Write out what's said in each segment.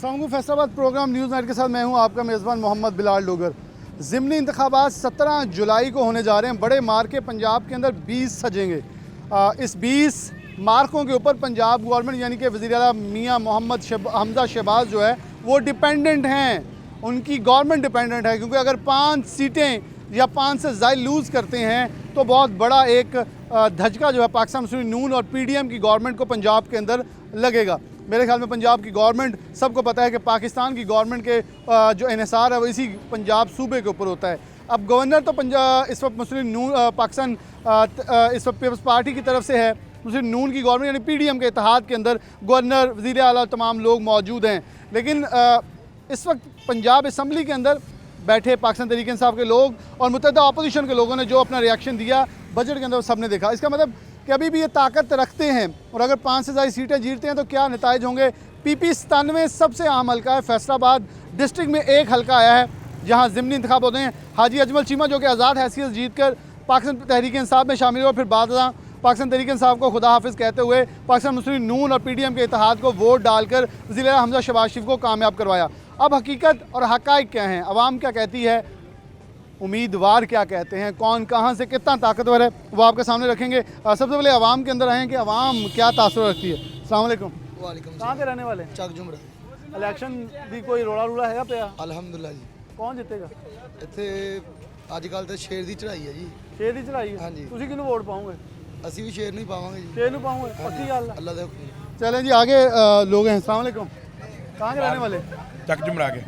अस्सलाम Faisalabad programme news night के साथ मैं हूं आपका मेज़बान मोहम्मद बिलाल डोगर। ज़िमनी इंतखाबात 17 जुलाई को होने जा रहे हैं। बड़े मार्के पंजाब के अंदर 20 सजेंगे। इस 20 मार्कों के ऊपर पंजाब गवर्नमेंट यानी कि वज़ीर आला मियाँ मोहम्मद हमजा शहबाज जो है वो डिपेंडेंट हैं, उनकी गवर्नमेंट डिपेंडेंट है, क्योंकि अगर 5 सीटें या 5 से ज़ायद लूज़ करते हैं तो बहुत बड़ा एक धचका जो है पाकिस्तान मुस्लिम नून और PDM की गवर्नमेंट को पंजाब के अंदर लगेगा। मेरे ख्याल में पंजाब की गवर्नमेंट, सबको पता है कि पाकिस्तान की गवर्नमेंट के जो इन्हिसार है वो इसी पंजाब सूबे के ऊपर होता है। अब गवर्नर तो पंजाब इस वक्त मुस्लिम नून पाकिस्तान इस वक्त पीपल्स पार्टी की तरफ से है। मुस्लिम नून की गवर्नमेंट यानी PDM के इत्तेहाद के अंदर गवर्नर, वज़ीर आला तमाम लोग मौजूद हैं। लेकिन इस वक्त पंजाब असम्बली के अंदर बैठे पाकिस्तान तहरीक इंसाफ के लोग और मुत्तहिदा अपोजिशन के लोगों ने जो अपना रिएक्शन दिया बजट के अंदर सब ने देखा। इसका मतलब कि अभी भी ये ताकत रखते हैं और अगर 5 से ज़्यादा सीटें जीतते हैं तो क्या नताइज होंगे। PP 97 सबसे अहम हल्का है। फैसलाबाद डिस्ट्रिक्ट में एक हल्का आया है जहाँ ज़िमनी इंतखाब होते हैं। हाजी अजमल चीमा जो कि आज़ाद हैसियत जीत कर पाकिस्तान तहरीक इंसाफ में शामिल हुआ, फिर बाद पाकिस्तान तहरीक इंसाफ को खुदा हाफिज़ कहते हुए पाकिस्तान मुस्लिम नून और PDM के इत्तेहाद को वोट डालकर वज़ीर आला हमजा शहबाज शरीफ को कामयाब करवाया। अब हकीकत और हक़ाइक़ क्या हैं, अवाम क्या कहती है, उम्मीदवार क्या कहते हैं, कौन कहाँ से कितना ताकतवर है, वो आपके सामने रखेंगे। सबसे पहले अवाम के अंदर आएँ कि अवाम क्या तासुर रखती है। अस्सलाम वालेकुम। वालेकुम। कहाँ के रहने वाले? ਚੱਕ ਜੁਮਰਾ। इलेक्शन की कोई रोड़ा रूड़ा है पे? ਅਲਹਮਦੁਲਿਲਾ ਜੀ। कौन जितेगा? ਇੱਥੇ ਅੱਜ ਕੱਲ ਤਾਂ ਸ਼ੇਰ ਦੀ ਚੜਾਈ ਹੈ ਜੀ। शेर की चढ़ाई हाँ है। जी। तुसी किन्नू वोट पाओगे? ਅਸੀਂ ਵੀ ਸ਼ੇਰ ਨੂੰ ਹੀ ਪਾਵਾਂਗੇ ਜੀ। शेर नू पाओगे? पक्की गल है। ਅੱਲਾ ਦੇ ਹੁਕਮ। चलें जी आगे लोग हैं। अस्सलाम वालेकुम। कहाँ के रहने वाले? ਚੱਕ ਜੁਮਰਾ के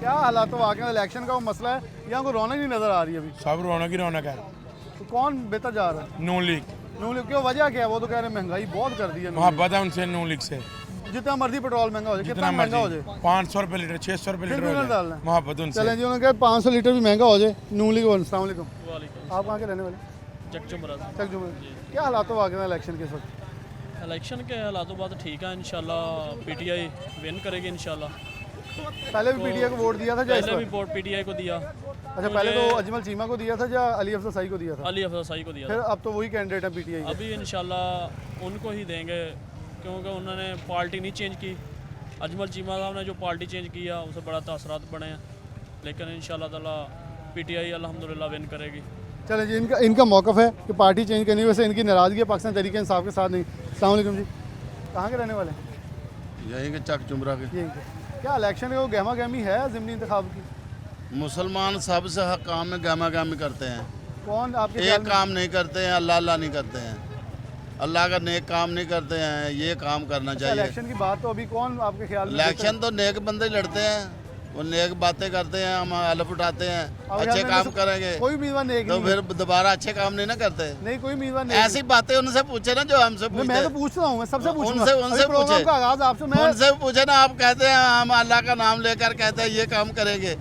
क्या हालात तो वाकई इलेक्शन का वो मसला है, यहाँ को रौनक नहीं नज़र आ रही है अभी। सब रौनक ही रौनक है। तो कौन बेहतर जा रहा है? नून लीग नून लीग क्यों, वजह क्या है? वो तो कह रहे हैं महंगाई बहुत कर दी है। मोहब्बत है उनसे नून लीग से। जितना मर्जी पेट्रोल महंगा हो जाए, कितना महंगा हो जाए, 500 रुपये लीटर 600 रुपये फिर लीटर भी हो उन्होंने डालना जाए। है। मोहब्बत उनसे। चलें जी, उन्होंने कहा 500 लीटर भी महंगा हो जाए नून लीग। अस्सलाम वालेकुम। आप कहाँ के रहने वाले? चक जुमरा। क्या हालात तो वाकई इलेक्शन के इस वक्त? इलेक्शन के हालातों बाद ठीक है इंशाल्लाह। PTI विन करेगी इंशाल्लाह। पहले भी PTI को वोट दिया था या इस पहले भी वक्त? वोट PTI को दिया। अच्छा, पहले तो अजमल चीमा को दिया था या अली अफजल साई को दिया था? अली अफजल साई को दिया फिर था। अब तो वही कैंडिडेट है PTI के। अभी इंशाल्लाह उनको ही देंगे क्योंकि उन्होंने पार्टी नहीं चेंज की। अजमल चीमा साहब ने जो पार्टी चेंज किया उससे बड़ा तासरात बने हैं, लेकिन इंशाल्लाह ताला PTI अल्हम्दुलिल्लाह विन करेगी। चलें जी, इनका मौक़िफ़ है कि पार्टी चेंज करने की वजह से इनकी नाराज़गी है पाकिस्तान तहरीक इंसाफ के साथ नहीं। अस्सलाम वालेकुम जी। कहाँ के रहने वाले? यही कि चक जुमरा के। यही के। क्या इलेक्शन में वो गहमा गहमी है ज़िमनी इंतखाब की? मुसलमान सबसे हक काम में गहमा गहमी करते हैं। कौन आपके ख्याल एक में? काम नहीं करते हैं, अल्लाह अल्लाह नहीं करते हैं, अल्लाह का नेक काम नहीं करते हैं। ये काम करना चाहिए। इलेक्शन की बात तो अभी कौन आपके ख्याल में? इलेक्शन तो नेक बंदे लड़ते हैं, वो नेक बातें करते हैं, हम हलफ उठाते हैं, अब अच्छे यार काम मैंने करेंगे कोई उम्मीदवार नेक तो नहीं फिर दोबारा अच्छे काम नहीं ना करते। नहीं, कोई उम्मीदवार नहीं। ऐसी बातें उनसे पूछे ना जो हमसे मैं तो पूछते। पूछ रहा हूँ, मैं सबसे पूछूंगा। उनसे अभी प्रोग्राम पूछे। का आगाज आपसे मैं उनसे पूछे ना, आप कहते हैं हम अल्लाह का नाम लेकर कहते हैं ये काम करेंगे,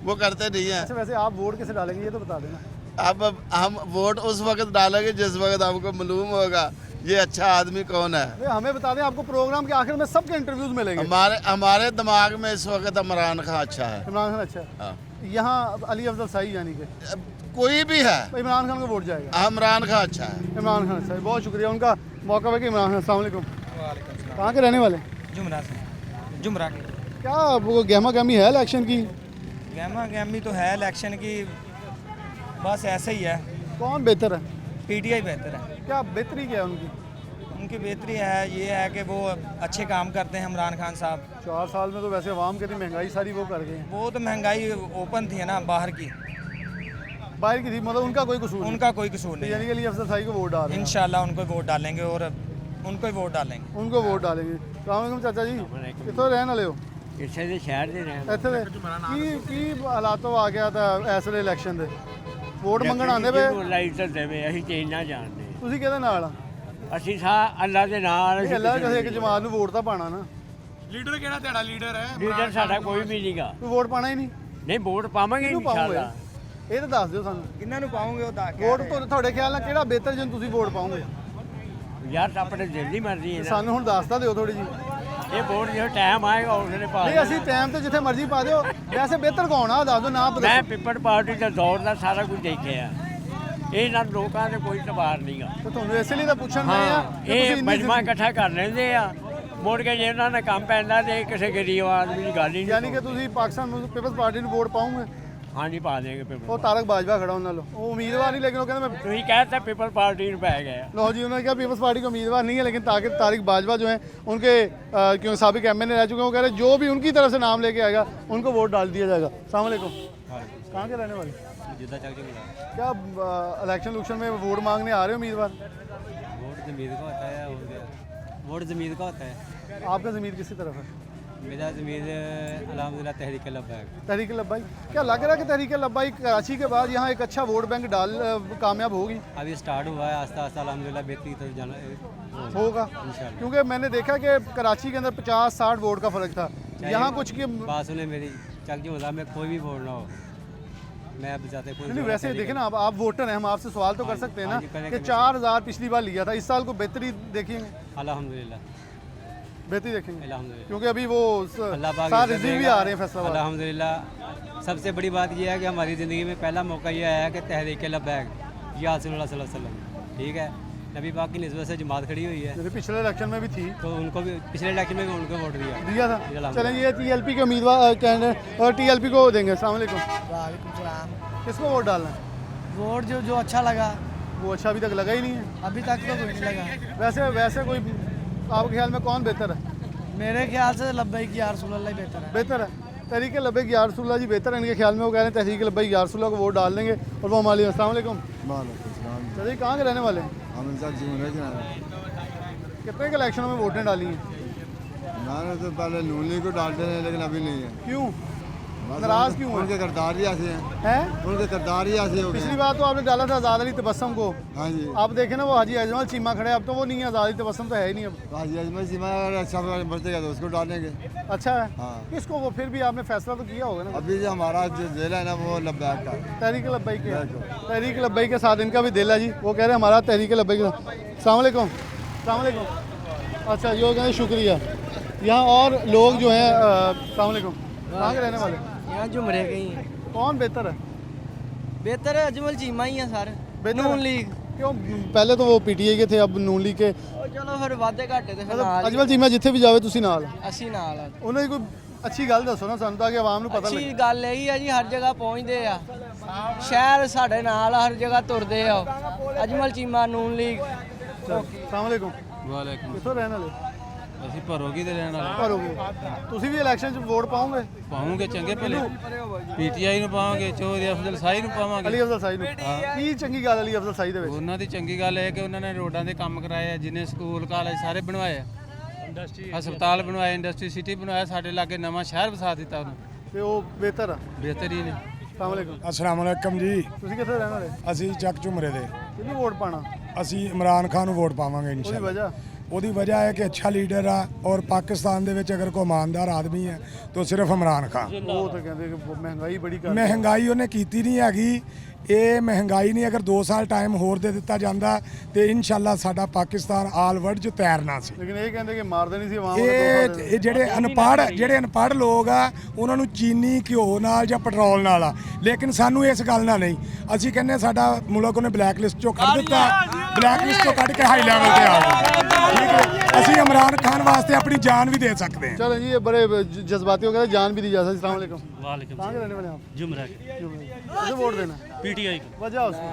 वो करते नहीं है। अच्छा, वैसे आप वोट कैसे डालेंगे ये तो बता देना। अब हम वोट उस वक्त डालेंगे जिस वक्त हमको मालूम होगा ये अच्छा आदमी कौन है। नहीं, हमें बता दें, आपको प्रोग्राम के आखिर में सबके इंटरव्यूज मिलेंगे। हमारे दिमाग में इस वक्त इमरान खान अच्छा है। इमरान खान अच्छा है। हाँ। यहाँ अली अफजल साई यानी कि अब कोई भी है, तो इमरान खान को वोट जाएगा। इमरान खान अच्छा है। इमरान खान अच्छा है, बहुत शुक्रिया उनका मौका है कि इमरान खान। अस्सलाम वालेकुम। कहाँ के रहने वाले? जुमरा से। जुमरा के। क्या वो गहमा गहमी है इलेक्शन की? गहमा गहमी तो है इलेक्शन की, बस ऐसे ही है। कौन बेहतर है? PTI बेहतर है। क्या बेहतरी क्या है उनकी? उनकी बेहतरी है ये है कि वो अच्छे काम करते हैं। इमरान खान साहब 4 साल में तो वैसे अवाम की महंगाई सारी वो कर गए हैं। वो तो महंगाई ओपन थी ना बाहर की, बाहर की थी, मतलब उनका कोई कसूर नहीं। उनका कोई कसूर तो नहीं यानी है। कि अली अफजल साई को वोट डाल रहे हैं। इंशाल्लाह उनको वोट डालेंगे और उनको ही वोट डालेंगे। उनको वोट डालेंगे। अस्सलाम वालेकुम चाचा जी, कितों रहने वाले हो? इसे ਦੇ ਸ਼ਹਿਰ ਦੇ ਰਹਿਣ ਇੱਥੇ ਦੇ ਕੀ ਹਾਲਾਤੋਂ ਆ ਗਿਆ ਤਾਂ ਇਸ ਵੇਲੇ ਇਲੈਕਸ਼ਨ ਦੇ ਵੋਟ ਮੰਗਣ ਆਉਂਦੇ ਪਏ? ਲਾਈਟ ਤਾਂ ਦੇਵੇ ਅਸੀਂ ਚੇਂਜ ਨਾ ਜਾਣਦੇ। ਤੁਸੀਂ ਕਿਹਦੇ ਨਾਲ ਆ? ਅਸੀਂ ਅੱਲਾ ਦੇ ਨਾਲ ਇਹ ਅੱਲਾ ਕਿਸੇ ਇੱਕ ਜਮਾਤ ਨੂੰ ਵੋਟ ਤਾਂ ਪਾਣਾ ਨਾ। ਲੀਡਰ ਕਿਹੜਾ ਤੁਹਾਡਾ ਲੀਡਰ ਹੈ? ਲੀਡਰ ਸਾਡਾ ਕੋਈ ਵੀ ਨਹੀਂਗਾ। ਕੋਈ ਵੋਟ ਪਾਣਾ ਹੀ ਨਹੀਂ? ਨਹੀਂ ਵੋਟ ਪਾਵਾਂਗੇ ਕਿਹਨੂੰ ਪਾਓਗੇ? ਇਨਸ਼ਾਅੱਲਾ। ਇਹ ਤਾਂ ਦੱਸ ਦਿਓ ਸਾਨੂੰ। ਕਿੰਨਾਂ ਨੂੰ ਪਾਉਂਗੇ ਉਹ ਦਾ ਵੋਟ ਤੁਹਾਡੇ ਖਿਆਲ ਨਾਲ ਕਿਹੜਾ ਬਿਹਤਰ ਜਿਹਨੂੰ ਤੁਸੀਂ ਵੋਟ ਪਾਓਗੇ? ਯਾਰ ਆਪਣੇ ਦਿਲ ਦੀ ਮਰਜ਼ੀ ਹੈ ਨਾ। ਸਾਨੂੰ ਹੁਣ ਦੱਸ ਤਾਂ ਦਿਓ ਥੋੜੀ ਜੀ। ਇਹ ਵੋਟ ਜਦੋਂ ਟਾਈਮ ਆਏਗਾ ਉਸਨੇ ਪਾ ਨਹੀਂ, ਅਸੀਂ ਟਾਈਮ ਤੇ ਜਿੱਥੇ ਮਰਜ਼ੀ ਪਾ ਦਿਓ। ਵੈਸੇ ਬਿਹਤਰ ਕੌਣ ਆ ਦੱਸ ਦਿਓ ਨਾ। ਮੈਂ ਪਿੱਪੜ ਪਾਰਟੀ ਦਾ ਦੌਰ ਦਾ ਸਾਰਾ ਕੁਝ ਦੇਖਿਆ। ਇਹਨਾਂ ਲੋਕਾਂ ਦੇ ਕੋਈ ਤਬਾਰ ਨਹੀਂਗਾ। ਤੇ ਤੁਹਾਨੂੰ ਇਸੇ ਲਈ ਤਾਂ ਪੁੱਛਣ ਆਏ ਆ ਹਾਂ ਕਿ ਤੁਸੀਂ ਇਹ ਇੰਨੀ ਮਜਮਾ ਇਕੱਠਾ ਕਰ ਲੈਂਦੇ ਆ ਮੁੜ ਕੇ ਜੇ ਉਹਨਾਂ ਨੇ ਕੰਮ ਪੈਂਦਾ ਤੇ ਕਿਸੇ ਗਰੀਬ ਆਦਮੀ ਦੀ ਗੱਲ ਹੀ ਯਾਨੀ ਨਹੀਂ ਕਿ ਤੁਸੀਂ ਪਾਕਿਸਤਾਨ ਪੀਪਲਸ ਪਾਰਟੀ ਨੂੰ ਵੋਟ ਪਾਉਂਗੇ? ਹਾਂਜੀ ਪਾ ਦੇਗੇ ਪੀਪਲ ਉਹ ਤਾਰਕ ਬਾਜਵਾ ਖੜਾ ਉਹਨਾਂ ਨਾਲ, ਉਹ ਉਮੀਦਵਾਰ ਨਹੀਂ, लेकिन वो कहते मैं ਤੁਸੀਂ कहते पीपल पार्टी में पै गए लो जी, उन्होंने कहा पीपल्स पार्टी का उम्मीदवार नहीं है, लेकिन तारिक बाजवा जो हैं उनके क्योंकि साबिक एमएनए रह चुके हैं, वो कह रहे हैं जो भी उनकी तरफ से नाम लेके आएगा उनको वोट डाल दिया जाएगा। अस्सलाम वालेकुम, कहाँ के रहने वाले? क्या इलेक्शन उलेक्शन में वोट मांगने आ रहे हो उम्मीदवार? वोट जमीर का होता है और वोट जमीर का होता है। आपका ज़मीर किसी तरफ है? मेरा जमीर अल्हम्दुलिल्लाह तहरीक लब्बैक। तहरीक लब्बाई, क्या लग रहा है कि तहरीक लब्बाई कराची के बाद यहाँ एक अच्छा वोट बैंक कामयाब होगी? अभी स्टार्ट हुआ है, आस्ता आस्ता अल्हम्दुलिल्लाह बेहतरी की तरफ जाना होगा, इंशाल्लाह। क्योंकि मैंने देखा कि कराची के अंदर 50-60 वोट का फ़र्क था, यहाँ कुछ की बात सुने मेरी, चक जो में कोई भी वोट ना हो, मैं अब जाते कोई नहीं, वैसे देखें ना, आप वोटर हैं, हम आपसे सवाल तो कर सकते हैं हाँ ना जी, करें, कि करें। 4000 पिछली बार लिया था, इस साल को बेहतरी देखेंगे? अल्हम्दुलिल्लाह बेहतरी देखेंगे, अल्हम्दुलिल्लाह। क्योंकि अभी वो अल्लाह पाक सारे इज्जत रिज्यूम भी देगा। आ रहे हैं फैसलाबाद। अल्हम्दुलिल्लाह सबसे बड़ी बात यह है कि हमारी ज़िंदगी में पहला मौका ये आया कि तहरीक लब्बैक या रसूलुल्लाह सल्लल्लाहु अलैहि वसल्लम, ठीक है, नबी पाक की निस्बत से जमात खड़ी हुई है, जैसे पिछले इलेक्शन में भी थी, तो उनको भी पिछले इलेक्शन में भी उनको वोट दिया। दिया था। अल्हम्दुलिल्लाह। चलें, ये टीएलपी के उम्मीदवार कैंडिडेट और टीएलपी को देंगे। अस्सलाम वालेकुम, वालेकुम सलाम। किसको वोट डालना है? वोट जो अच्छा लगा, वो अच्छा अभी तक लगा ही नहीं है। अभी तक तो कोई नहीं लगा। वैसे कोई आपके ख्याल में कौन बेहतर है? मेरे ख्याल से लब्बैक या रसूलुल्लाह ही बेहतर है। बेहतर है तहरीक लब्बैक या रसूलुल्लाह जी बेहतर है इनके ख्याल में। वो कह रहे हैं तहरीक लब्बैक या रसूलुल्लाह को वोट डाल देंगे और वो हमारे। अस्सलाम वालेकुम, चलिए, कहाँ के रहने वाले हैं? कितने के इलेक्शनों में वोटें डाली हैं? मैंने तो पहले नून लीग को डालते हैं, लेकिन अभी नहीं है। क्यों नाराज क्यों उनके किरदार ही ऐसे हैं, हैं? उनके किरदार ही ऐसे हो गए पिछली हैं। बार तो आपने डाला था आज़ाद अली तबस्सुम को, हाँ जी, आप देखें ना वो हाजी अजमल चीमा खड़े, अब तो वो नहीं है, आज़ाद अली तबस्सुम तो है ही नहीं अब। हाजी अजमल सीमा अगर अच्छा बढ़तेगा तो उसको डालेंगे। अच्छा है, हाँ। किसको? वो फिर भी आपने फैसला तो किया होगा ना। अभी जो हमारा जो जेल है ना वो लब्बैक का है। तहरीक लब्बैक के, तहरीक लब्बैक के साथ इनका भी दिल है जी। वो कह रहे हैं हमारा तहरीक लब्बैक के साथ। अस्सलाम वालेकुम, अस्सलाम वालेकुम। अच्छा, यो कहते हैं शुक्रिया। यहाँ और लोग जो हैं अस्सलाम वालेकुम, कहाँ के रहने वाले? यहाँ जुमरे गई हैं। कौन बेहतर है? बेहतर है अजमल चीमा ही है सारे। बेहतर नून है? लीग क्यों? पहले तो वो पीटीआई के थे, अब नून लीग के। चलो फिर वादे घाटे ਤੇ ਫਿਰ मतलब ਨਾਲ अजमल चीमा जिथे भी जावे तुसी नाल, ਅਸੀਂ ਨਾਲ ਆ। ਉਹਨਾਂ ਦੀ ਕੋਈ ਅੱਛੀ ਗੱਲ ਦੱਸੋ ਨਾ ਸਾਨੂੰ, ਤਾਂ ਕਿ ਆਵਾਮ ਨੂੰ ਪਤਾ ਅੱਛੀ ਲੱਗੇ। ਗੱਲ ਇਹੀ ਆ ਜੀ, ਹਰ ਜਗ੍ਹਾ ਪਹੁੰਚਦੇ ਆ, ਸ਼ਹਿਰ ਸਾਡੇ ਨਾਲ ਹਰ ਜਗ੍ਹਾ ਤੁਰਦੇ ਆ। ਅਜਮਲ ਚੀਮਾ ਨੂਨ ਲੀਗ। अस्सलाम वालेकुम, वालेकुम, ਕਿੱਥੋਂ ਰਹਿਣ ਵਾਲੇ? ਅਸੀਂ ਭਰੋਗੀ ਦੇ ਰਹਿਣ ਵਾਲੇ ਭਰੋਗੇ। ਤੁਸੀਂ ਵੀ ਇਲੈਕਸ਼ਨ 'ਚ ਵੋਟ ਪਾਓਗੇ? ਪਾਵਾਂਗੇ ਚੰਗੇ ਭਲੇ, ਪੀਟੀਆਈ ਨੂੰ ਪਾਵਾਂਗੇ, ਚੌਧਰੀ ਅਫਜ਼ਲ ਸਾਹੀ ਨੂੰ ਪਾਵਾਂਗੇ। ਅਲੀ ਅਫਜ਼ਲ ਸਾਈ ਨੂੰ। ਕੀ ਚੰਗੀ ਗੱਲ ਅਲੀ ਅਫਜ਼ਲ ਸਾਈ ਦੇ ਵਿੱਚ? ਉਹਨਾਂ ਦੀ ਚੰਗੀ ਗੱਲ ਇਹ ਕਿ ਉਹਨਾਂ ਨੇ ਰੋਡਾਂ ਦੇ ਕੰਮ ਕਰਾਏ ਆ, ਜਿਨੇ ਸਕੂਲ ਕਾਲਜ ਸਾਰੇ ਬਣਵਾਏ ਆ, ਹਸਪਤਾਲ ਬਣਵਾਏ, ਇੰਡਸਟਰੀ ਸਿਟੀ ਬਣਵਾਇਆ, ਸਾਡੇ ਲਾਗੇ ਨਵਾਂ ਸ਼ਹਿਰ ਵਸਾ ਦਿੱਤਾ ਉਹਨੂੰ, ਤੇ ਉਹ ਬਿਹਤਰ ਆ। ਬਿਹਤਰੀਨ ਹੈ। अस्सलाम वालेकुम, अस्सलाम वालेकुम जी। ਤੁਸੀਂ ਕਿੱਥੇ ਰਹਿਣ ਵਾਲੇ? ਅਸੀਂ ਚੱਕ ਝੁਮਰੇ ਦੇ। ਕਿਹਨੂੰ ਵੋਟ ਪਾਣਾ? ਅਸੀਂ ਇਮਰਾਨ ਖਾਨ ਨੂੰ ਵੋਟ ਪਾਵਾਂਗੇ ਉਹਦੀ ਇਨਸ਼ਾਅੱਲਾ। ਵਜ੍ਹਾ ਉਹਦੀ ਵਜ੍ਹਾ ਹੈ ਕਿ ਅੱਛਾ ਲੀਡਰ ਆ ਔਰ ਪਾਕਿਸਤਾਨ ਦੇ ਵਿੱਚ ਅਗਰ ਕੋਈ ਇਮਾਨਦਾਰ ਆਦਮੀ ਹੈ ਤਾਂ ਸਿਰਫ ਇਮਰਾਨ ਖਾਨ। ਉਹ ਤਾਂ ਕਹਿੰਦੇ ਕਿ ਮਹਿੰਗਾਈ ਬੜੀ ਕਰ ਮਹਿੰਗਾਈ ਉਹਨੇ ਕੀਤੀ ਨਹੀਂ ਹੈਗੀ। ਇਹ ਮਹਿੰਗਾਈ ਨਹੀਂ, ਅਗਰ 2 ਸਾਲ ਟਾਈਮ ਹੋਰ ਦੇ ਦਿੱਤਾ ਜਾਂਦਾ ਤੇ ਇਨਸ਼ਾਅੱਲਾ ਸਾਡਾ ਪਾਕਿਸਤਾਨ ਆਲ ਵਰਲਡ 'ਚ ਤੈਰਨਾ ਸੀ। ਲੇਕਿਨ ਇਹ ਕਹਿੰਦੇ ਕਿ ਮਾਰ ਦੇਣੀ ਸੀ ਆਵਾਮ ਇਹ ਜਿਹੜੇ ਅਨਪੜ੍ਹ ਲੋਕ ਆ ਉਹਨਾਂ ਨੂੰ ਚੀਨੀ ਘਿਓ ਨਾਲ ਜਾਂ ਪੈਟਰੋਲ ਨਾਲ ਆ, ਲੇਕਿਨ ਸਾਨੂੰ ਇਸ ਗੱਲ ਨਾਲ ਨਹੀਂ। ਅਸੀਂ ਕਹਿੰਦੇ ਸਾਡਾ ਮੁਲਕ ਉਹਨੇ ਬਲੈਕ ਲਿਸਟ 'ਚੋਂ ਕੱਢ ਦਿੱਤਾ, ਬਲੈਕ ਲਿਸਟ 'ਚੋਂ ਕੱਢ ਕੇ ਹਾਈ ਲੈਵਲ ਤੇ ਆ ਗਏ। ਠੀਕ ਹੈ, ਅਸੀਂ ਇਮਰਾਨ ਖਾਨ ਵਾਸਤੇ ਆਪਣੀ ਜਾਨ भी दे सकते हैं। चलो जी, ये बड़े जज्बाती हो गए, जान भी दी जा सकती है। अस्सलाम वालेकुम, वालेकुम कहाँ के रहने वाले हैं आप? जुमरा किसे वोट देना? पीटीआई वजह उसकी,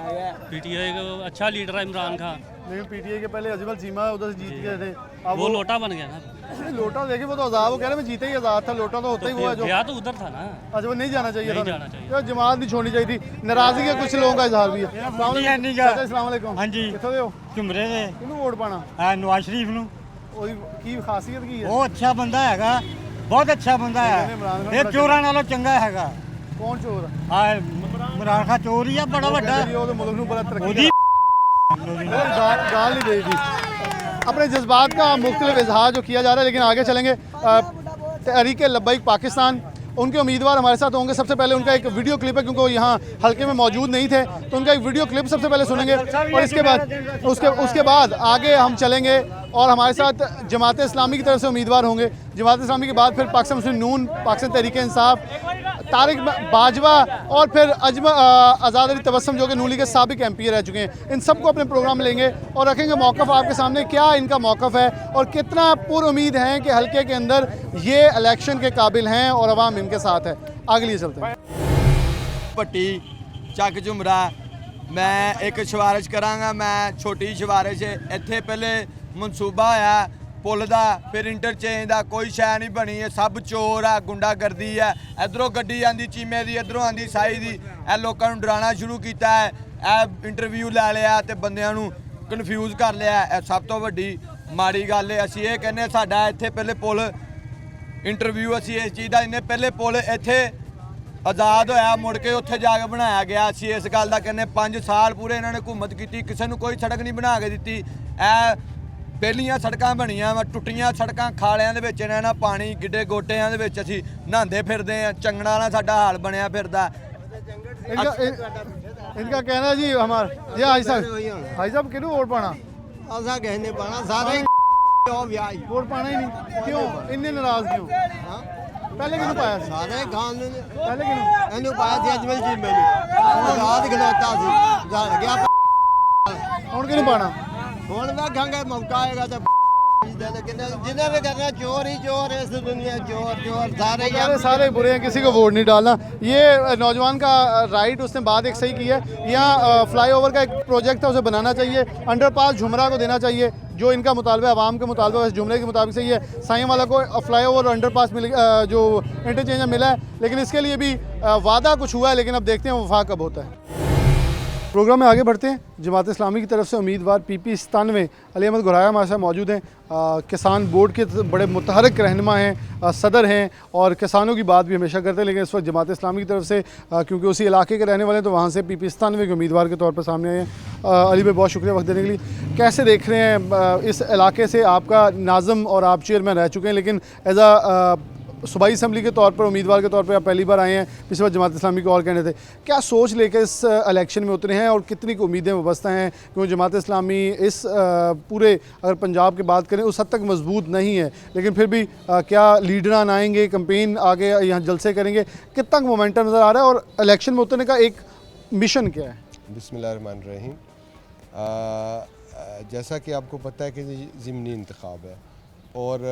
पीटीआई का अच्छा लीडर है इमरान खान, लेकिन पीटीआई के पहले अजमल चीमा उधर से जीत गए थे, अब वो लोटा बन गया ना। नहीं, लोटा देखे वो तो आज़ाद, वो कह रहे मैं जीते ही आज़ाद था, लोटा तो होता ही हुआ है जो। गया तो उधर था ना। अच्छा, वो नहीं जाना चाहिए नहीं था, जाना चाहिए। यार जमात नहीं छोड़नी चाहिए थी। नाराजगी के कुछ लोगों का इजहार भी है। अस्सलाम वालेकुम। हाँ जी। कित्थों दे हो? ਝੁਮਰੇ ਦੇ किहनू वोट पाना? ਨਵਾਜ਼ ਸ਼ਰੀਫ ਨੂੰ। ਉਹਦੀ ਕੀ ਖਾਸੀਅਤ ਕੀ ਹੈ? ਉਹ ਅੱਛਾ ਬੰਦਾ ਹੈਗਾ, ਬਹੁਤ ਅੱਛਾ ਬੰਦਾ ਕਹਿੰਦੇ ਇਮਰਾਨ ਖਾਨ ਹੈ, ਇਹ ਬੜਾ ਚੋਰਾਂ ਨਾਲੋਂ ਚੰਗਾ ਹੈਗਾ। ਕੌਣ ਚੋਰ ਹੈ? ਆ ਇਮਰਾਨ ਖਾਨ ਚੋਰ ਹੀ ਆ, ਬੜਾ ਵੱਡਾ। ਕਹਿੰਦੇ ਜੀ ਉਹ ਤਾਂ ਮੁਲਕ ਨੂੰ ਬੜਾ ਤਰੱਕੀ ਉਹਦੀ गाल नहीं देगी। अपने जज्बात का मुख्तलिफ इजहार जो किया जा रहा है, लेकिन आगे चलेंगे। तहरीक लब्बैक पाकिस्तान, उनके उम्मीदवार हमारे साथ होंगे। सबसे पहले उनका एक वीडियो क्लिप है, क्योंकि वो यहाँ हल्के में मौजूद नहीं थे, तो उनका एक वीडियो क्लिप सबसे पहले सुनेंगे और उसके बाद आगे हम चलेंगे। और हमारे साथ जमात इस्लामी की तरफ से उम्मीदवार होंगे। जमात इस्लामी के बाद फिर पाकिस्तान मुस्लिम नून, पाकिस्तान तहरीक इंसाफ, तारिक बाजवा और फिर आज़ाद अली तबस्सुम जो कि नूली के साबिक MP रह चुके हैं, इन सबको अपने प्रोग्राम में लेंगे और रखेंगे मौक़िफ़ आपके सामने, क्या इनका मौक़िफ़ है और कितना पुरुमीद हैं कि हल्के के अंदर ये इलेक्शन के काबिल हैं और अवाम इनके साथ है। आगे लिए चलते हैं। भट्टी ਚੱਕ ਝੁਮਰਾ मैं एक सिफारिश करांगा। मैं छोटी सिफारिश इत्थे पहले मनसूबा होया पुल दा, फिर इंटरचेंज दा, कोई शै नहीं बनी है, सब चोर है, गुंडागर्दी है। इधरों गड्डी आंदी चीमे दी, इधरों आंदी साई दी। ए लोकां नूं डराना शुरू कीता है, ए इंटरव्यू लै लिया ते बंदियां नूं कन्फ्यूज़ कर लिया। ए सब तो वड्डी माड़ी गल है। असीं ये कहने साडा इत्थे पहले पुल इंटरव्यू असीं इस चीज़ दा इन्ने पहले पुल इत्थे आज़ाद होया, मुड़ के उत्थे जाके बनाया गया। असीं इस गल दा कहने 5 साल पूरे इन्होंने हुकूमत की, किसी नूं कोई सड़क नहीं बना के दित्ती। ए पहलियां सड़कां बनियां वा, टुट्टियां सड़कां, खालियां दे विच इन्हां पानी गिड्डे गोटियां दे विच असीं नहांदे फिरदे आ, चंगणा वाला साडा हाल बनया फिरदा। इनका कहना है जी हमारा जी हाजी साहब किहनूं वोट पाना? असा कहने पाना सारे वोट पाना ही नहीं, क्यों इन्ने नाराज क्यों? पहले किहनूं पाया सी? सारे खान ने पहले किहनूं? ਇਹਨੂੰ ਪਾਇਆ ਸੀ ਅਜਮਲ ਜੀ ਮੈਨੂੰ ਆਜ਼ਾਦ ਖਲੋਤਾ ਸੀ ਜਲ ਗਿਆ ਹੁਣ ਕਿਹਨੂੰ ਪਾਣਾ? ਹੁਣ ਵੇਖਾਂਗੇ ਮੌਕਾ ਆਏਗਾ ਤਾਂ जिन्हें भी करना चोर ही चोर है इस दुनिया, चोर चोर सारे सारे बुरे हैं, किसी को वोट नहीं डालना। ये नौजवान का राइट, उसने बात एक सही की है। यहाँ फ्लाईओवर का एक प्रोजेक्ट था, उसे बनाना चाहिए, अंडरपास झुमरा को देना चाहिए, जो इनका मुतालबा आवाम के मुतालबा जुमले के मुताबिक सही है। साईं वाला को फ्लाईओवर और अंडरपास मिल जो इंटरचेंज मिला है, लेकिन इसके लिए भी वादा कुछ हुआ है, लेकिन अब देखते हैं वफा कब होता है। प्रोग्राम में आगे बढ़ते हैं। जमात इस्लामी की तरफ से उम्मीदवार PP 97 अली अहमद गुराया हमारे साथ मौजूद हैं। किसान बोर्ड के बड़े मुतहरक रहनुमा हैं, सदर हैं और किसानों की बात भी हमेशा करते हैं, लेकिन इस वक्त जमात इस्लामी की तरफ से क्योंकि उसी इलाके के रहने वाले हैं, तो वहाँ से PP 97 के उम्मीदवार के तौर पर सामने आए हैं। अली भाई बहुत शुक्रिया वक्त देने के लिए। कैसे देख रहे हैं इस इलाके से? आपका नाज़म और आप चेयरमैन रह चुके हैं, लेकिन एज सूबाई असम्बली के तौर पर उम्मीदवार के तौर पर आप पहली बार आए हैं। पिछले बार जमात इस्लामी को और कहने थे, क्या सोच लेकर इस इलेक्शन में उतरे हैं और कितनी उम्मीदें वाबस्ता हैं? क्योंकि जमात इस्लामी इस पूरे अगर पंजाब की बात करें उस हद तक मजबूत नहीं है, लेकिन फिर भी क्या लीडरान आएंगे, कैंपेन आगे यहाँ जलसे करेंगे, कितना मोमेंटम नज़र आ रहा है और इलेक्शन में उतरने का एक मिशन क्या है? बिस्मिल्लाहिर्रहमानिर्रहीम। जैसा कि आपको पता है कि ज़िमनी इंतखाब है और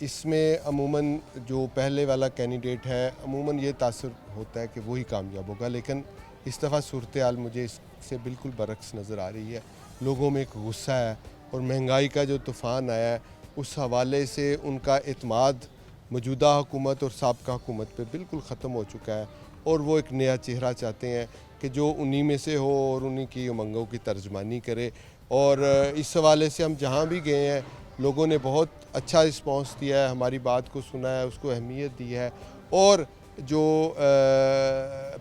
इसमें अमूमन जो पहले वाला कैंडिडेट है अमूमन ये तासुर होता है कि वही कामयाब होगा, लेकिन इस दफ़ा सूरत हाल मुझे इससे बिल्कुल बरक्स नज़र आ रही है। लोगों में एक गुस्सा है और महंगाई का जो तूफ़ान आया है उस हवाले से उनका एतमाद मौजूदा हुकूमत और साबका हुकूमत पे बिल्कुल ख़त्म हो चुका है और वो एक नया चेहरा चाहते हैं कि जो उन्हीं में से हो और उन्हीं की उमंगों की तर्जमानी करे। और इस हवाले से हम जहाँ भी गए हैं लोगों ने बहुत अच्छा रिस्पांस दिया है, हमारी बात को सुना है, उसको अहमियत दी है और जो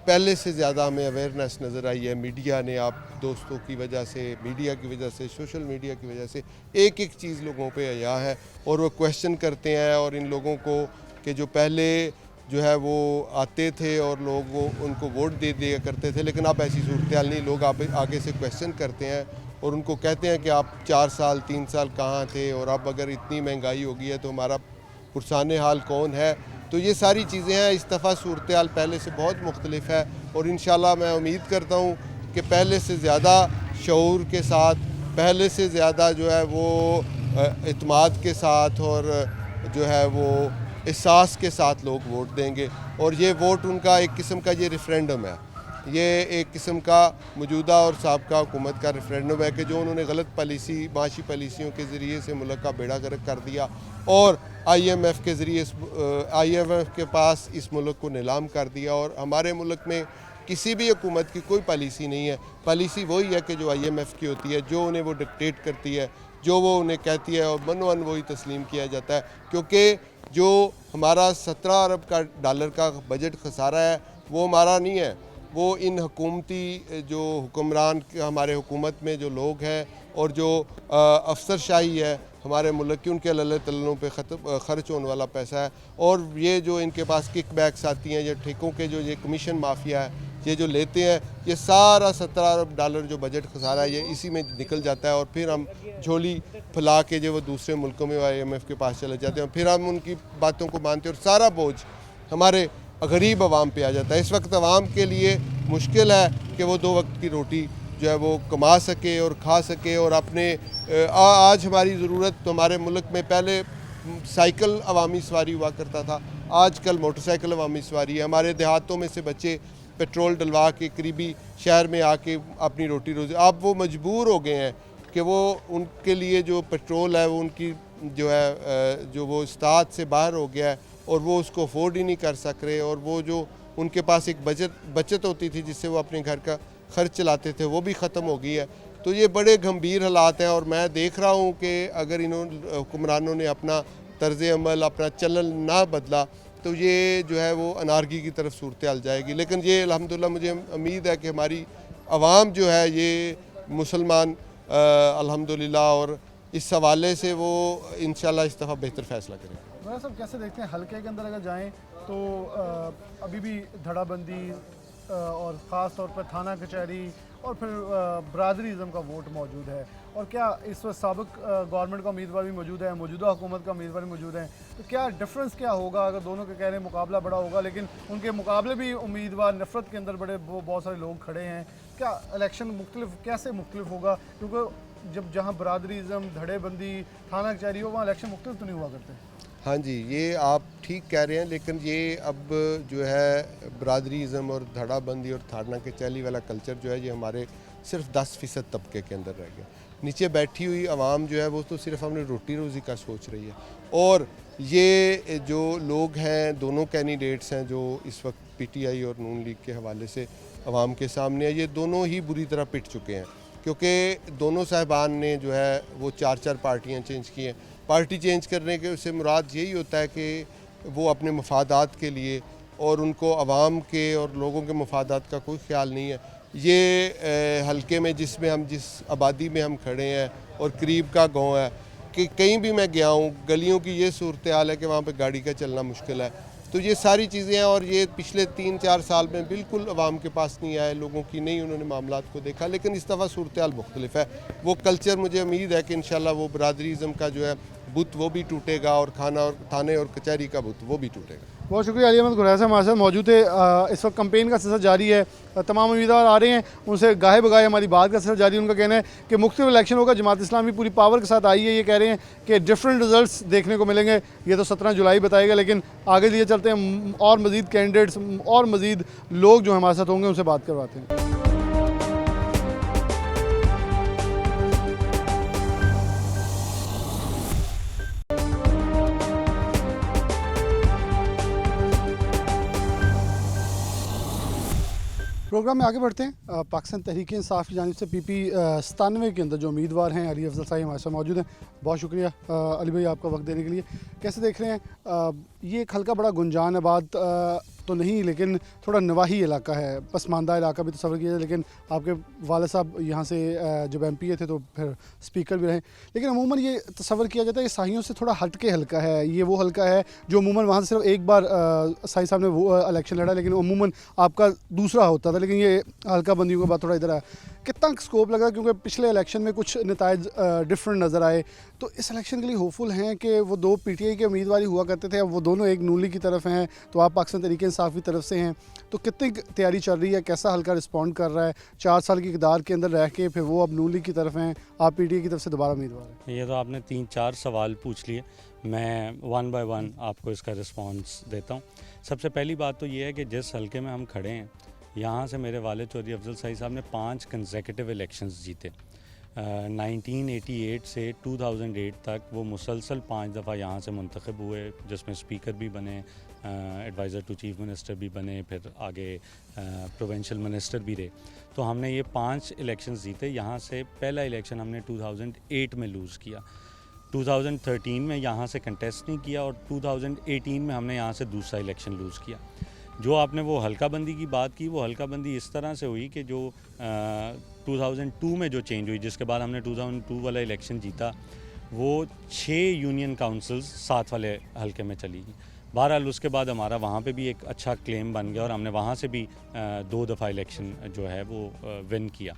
पहले से ज़्यादा हमें अवेयरनेस नज़र आई है। मीडिया ने, आप दोस्तों की वजह से, मीडिया की वजह से, सोशल मीडिया की वजह से एक एक चीज़ लोगों पे आया है और वो क्वेश्चन करते हैं और इन लोगों को कि जो पहले जो है वो आते थे और लोग वो उनको वोट दे दिया करते थे, लेकिन अब ऐसी सूरत हाल नहीं। लोग आगे से क्वेश्चन करते हैं और उनको कहते हैं कि आप 4 साल 3 साल कहाँ थे और अब अगर इतनी महंगाई हो गई है तो हमारा पुरसाने हाल कौन है। तो ये सारी चीज़ें हैं। इस दफ़ा सूरत हाल पहले से बहुत मुख्तलिफ है और इंशाल्लाह मैं उम्मीद करता हूँ कि पहले से ज़्यादा शऊर के साथ, पहले से ज़्यादा जो है वो इत्मीनान के साथ और जो है वो एहसास के साथ लोग वोट देंगे और ये वोट उनका एक किस्म का ये रेफरेंडम है, ये एक किस्म का मौजूदा और साबका हुकूमत का रेफरेंडम है कि जो उन्होंने गलत पॉलिसी, माशी पॉलिसियों के ज़रिए से मुल्क का बेड़ा गर्क कर दिया और IMF के ज़रिए IMF के पास इस मुल्क को नीलाम कर दिया और हमारे मुल्क में किसी भी हुकूमत की कोई पॉलिसी नहीं है। पॉलिसी वही है कि जो IMF की होती है, जो उन्हें वो डिक्टेट करती है, जो वो उन्हें कहती है और मनोवन वही तस्लीम किया जाता है। क्योंकि जो हमारा 17 अरब का डॉलर का बजट खसारा है वो हमारा नहीं है, वो इन हुकूमती जो हुक्मरान हमारे हुकूमत में जो लोग हैं और जो अफसरशाही है हमारे मुल्क की, उनके लल्ले तल्लों पे ख़र्च होने वाला पैसा है। और ये जो इनके पास किक बैक्स आती हैं, ये ठेकों के जो ये कमीशन माफिया है, ये जो लेते हैं, ये सारा 17 अरब डॉलर जो बजट खसारा है ये इसी में निकल जाता है और फिर हम झोली फैला के जो वो दूसरे मुल्कों में IMF के पास चले जाते हैं, फिर हम उनकी बातों को मानते हैं और सारा बोझ हमारे गरीब आवाम पे आ जाता है। इस वक्त आवाम के लिए मुश्किल है कि वो 2 वक्त की रोटी जो है वो कमा सके और खा सके। और अपने आज हमारी ज़रूरत हमारे मुल्क में पहले साइकिल अवामी सवारी हुआ करता था, आजकल मोटरसाइकिल अवामी सवारी है। हमारे देहातों में से बच्चे पेट्रोल डलवा के करीबी शहर में आके अपनी रोटी रोज़ी, अब वो मजबूर हो गए हैं कि वो उनके लिए जो पेट्रोल है वो उनकी जो है जो वो इस्तात से बाहर हो गया है और वो उसको अफोर्ड ही नहीं कर सक रहे। और वो जो उनके पास एक बचत होती थी जिससे वो अपने घर का खर्च चलाते थे, वो भी ख़त्म हो गई है। तो ये बड़े गंभीर हालात हैं और मैं देख रहा हूँ कि अगर इन्होंने हुक्मरानों ने अपना तर्ज़ अमल, अपना चलन ना बदला तो ये जो है वो अनारकी की तरफ सूरत हाल जाएगी। लेकिन ये अल्हम्दुलिल्लाह मुझे उम्मीद है कि हमारी आवाम जो है ये मुसलमान अल्हम्दुलिल्लाह, और इस हवाले से वो इंशाल्लाह इस दफ़ा बेहतर फ़ैसला करेंगे। वह सब कैसे देखते हैं हल्के के अंदर अगर जाएं तो अभी भी धड़ाबंदी और ख़ास तौर पर थाना कचहरी और फिर बरादरीज़म का वोट मौजूद है, और क्या इस वक्त साबिक गवर्नमेंट का उम्मीदवार भी मौजूद है, मौजूदा हुकूमत का उम्मीदवार भी मौजूद है, तो क्या डिफरेंस क्या होगा? अगर दोनों के कह रहे हैं मुकाबला बड़ा होगा, लेकिन उनके मुकाबले भी उम्मीदवार नफरत के अंदर बड़े बहुत सारे लोग खड़े हैं, क्या इलेक्शन कैसे मुख्तलिफ होगा? क्योंकि जब जहाँ बरादरीज़म, धड़ेबंदी, थाना कचहरी हो वहाँ इलेक्शन मुख्तलिफ तो नहीं हुआ करते। हाँ जी, ये आप ठीक कह रहे हैं, लेकिन ये अब जो है बरादरीज़म और धड़ाबंदी और थाना कचहरी वाला कल्चर जो है ये हमारे सिर्फ 10% तबके के अंदर रह गया। नीचे बैठी हुई आवाम जो है वो तो सिर्फ अपनी रोटी रोज़ी का सोच रही है। और ये जो लोग हैं, दोनों कैंडिडेट्स हैं जो इस वक्त PTI और नून लीग के हवाले से आवाम के सामने है, ये दोनों ही बुरी तरह पिट चुके हैं, क्योंकि दोनों साहिबान ने जो है वो 4 पार्टियाँ चेंज की हैं। पार्टी चेंज करने के उससे मुराद यही होता है कि वो अपने मफादात के लिए, और उनको आवाम के और लोगों के मफादात का कोई ख्याल नहीं है। ये हलके में जिस आबादी में हम खड़े हैं और करीब का गांव है कि कहीं भी मैं गया हूँ, गलियों की ये सूरत हाल है कि वहाँ पे गाड़ी का चलना मुश्किल है। तो ये सारी चीज़ें हैं, और ये पिछले 3-4 साल में बिल्कुल आवाम के पास नहीं आए, लोगों की नहीं उन्होंने मामलात को देखा। लेकिन इस दफ़ा सूरत हाल मुख्तलिफ है। वो कल्चर, मुझे उम्मीद है कि इंशाल्लाह वो बरादरीज़म का जो है बुत वो भी टूटेगा, और थाने और कचहरी का बुत वो भी टूटेगा। बहुत शुक्रिया। अली अहमद कुरैशी हमारे साथ मौजूद थे। इस वक्त कैंपेन का सिलसिला जारी है, तमाम उम्मीदवार आ रहे हैं, उनसे गाहे बगाहे हमारी बात का सिलसिला जारी है। उनका कहना है कि मुख्तलिफ इलेक्शन होगा, जमात इस्लामी पूरी पावर के साथ आई है। ये कह रहे हैं कि डिफरेंट रिजल्ट्स देखने को मिलेंगे। ये तो 17 जुलाई बताएगा, लेकिन आगे लिए चलते हैं और मज़ीद कैंडिडेट्स और मज़ीद लोग जो हमारे साथ होंगे उनसे बात करवाते हैं। प्रोग्राम में आगे बढ़ते हैं। पाकिस्तान तहरीक-ए-इंसाफ की जानिब से PP 97 के अंदर जो उम्मीदवार हैं, अली अफजल साहब हमारे साथ मौजूद हैं। बहुत शुक्रिया अली भाई आपका वक्त देने के लिए। कैसे देख रहे हैं ये एक हल्का बड़ा गुंजान आबाद तो नहीं, लेकिन थोड़ा नवाही इलाका है, पसमानदा इलाका भी तस्वर किया जाए, लेकिन आपके वाले साहब यहाँ से जब MPA थे तो फिर स्पीकर भी रहे, लेकिन अमूमन ये तस्वर किया जाता है कि साहियों से थोड़ा हट के हल्का है। ये वो हल्का है जो अमूमन वहाँ से सिर्फ एक बार साही साहब ने वो इलेक्शन लड़ा, लेकिन अमूमन आपका दूसरा होता था, लेकिन ये हल्का बंदियों के बाद थोड़ा इधर आया। कितना स्कोप लग रहा है, क्योंकि पिछले इलेक्शन में कुछ नताइज डिफरेंट नज़र आए, तो इस इलेक्शन के लिए होपफुल हैं कि वो 2 PTI के उम्मीदवार हुआ करते थे, अब वो दोनों एक नून लीग की तरफ हैं, तो आप पाकिस्तान तहरीक-ए-इंसाफ की तरफ से हैं, तो कितनी तैयारी चल रही है, कैसा हल्का रिस्पॉन्ड कर रहा है? 4 साल की इक़्तिदार के अंदर रह के फिर वो अब नून लीग की तरफ हैं, आप PTI की तरफ से दोबारा उम्मीदवार हैं। ये तो आपने 3-4 सवाल पूछ लिए, मैं 1 बाय 1 आपको इसका रिस्पॉन्स देता हूँ। सबसे पहली बात तो ये है कि जिस हल्के में हम खड़े हैं, यहाँ से मेरे वालिद चौधरी अफजल साही साहब ने 5 कंसेक्यूटिव इलेक्शंस जीते। 1988 से 2008 तक वो मुसलसल 5 दफ़ा यहाँ से मुंतखब हुए, जिसमें स्पीकर भी बने, एडवाइज़र टू चीफ मिनिस्टर भी बने, फिर आगे प्रोविंशियल मिनिस्टर भी रहे। तो हमने ये 5 इलेक्शंस जीते। यहाँ से पहला इलेक्शन हमने 2008 में लूज़ किया, 2013 में यहाँ से कंटेस्ट नहीं किया, और 2018 में हमने यहाँ से दूसरा इलेक्शन लूज़ किया। जो आपने वो हल्का बंदी की बात की, वो हल्का बंदी इस तरह से हुई कि जो 2002 में जो चेंज हुई, जिसके बाद हमने 2002 वाला इलेक्शन जीता, वो 6 यूनियन काउंसिल्स साथ वाले हल्के में चली गई। बहरहाल उसके बाद हमारा वहाँ पे भी एक अच्छा क्लेम बन गया, और हमने वहाँ से भी 2 दफ़ा इलेक्शन जो है वो विन किया।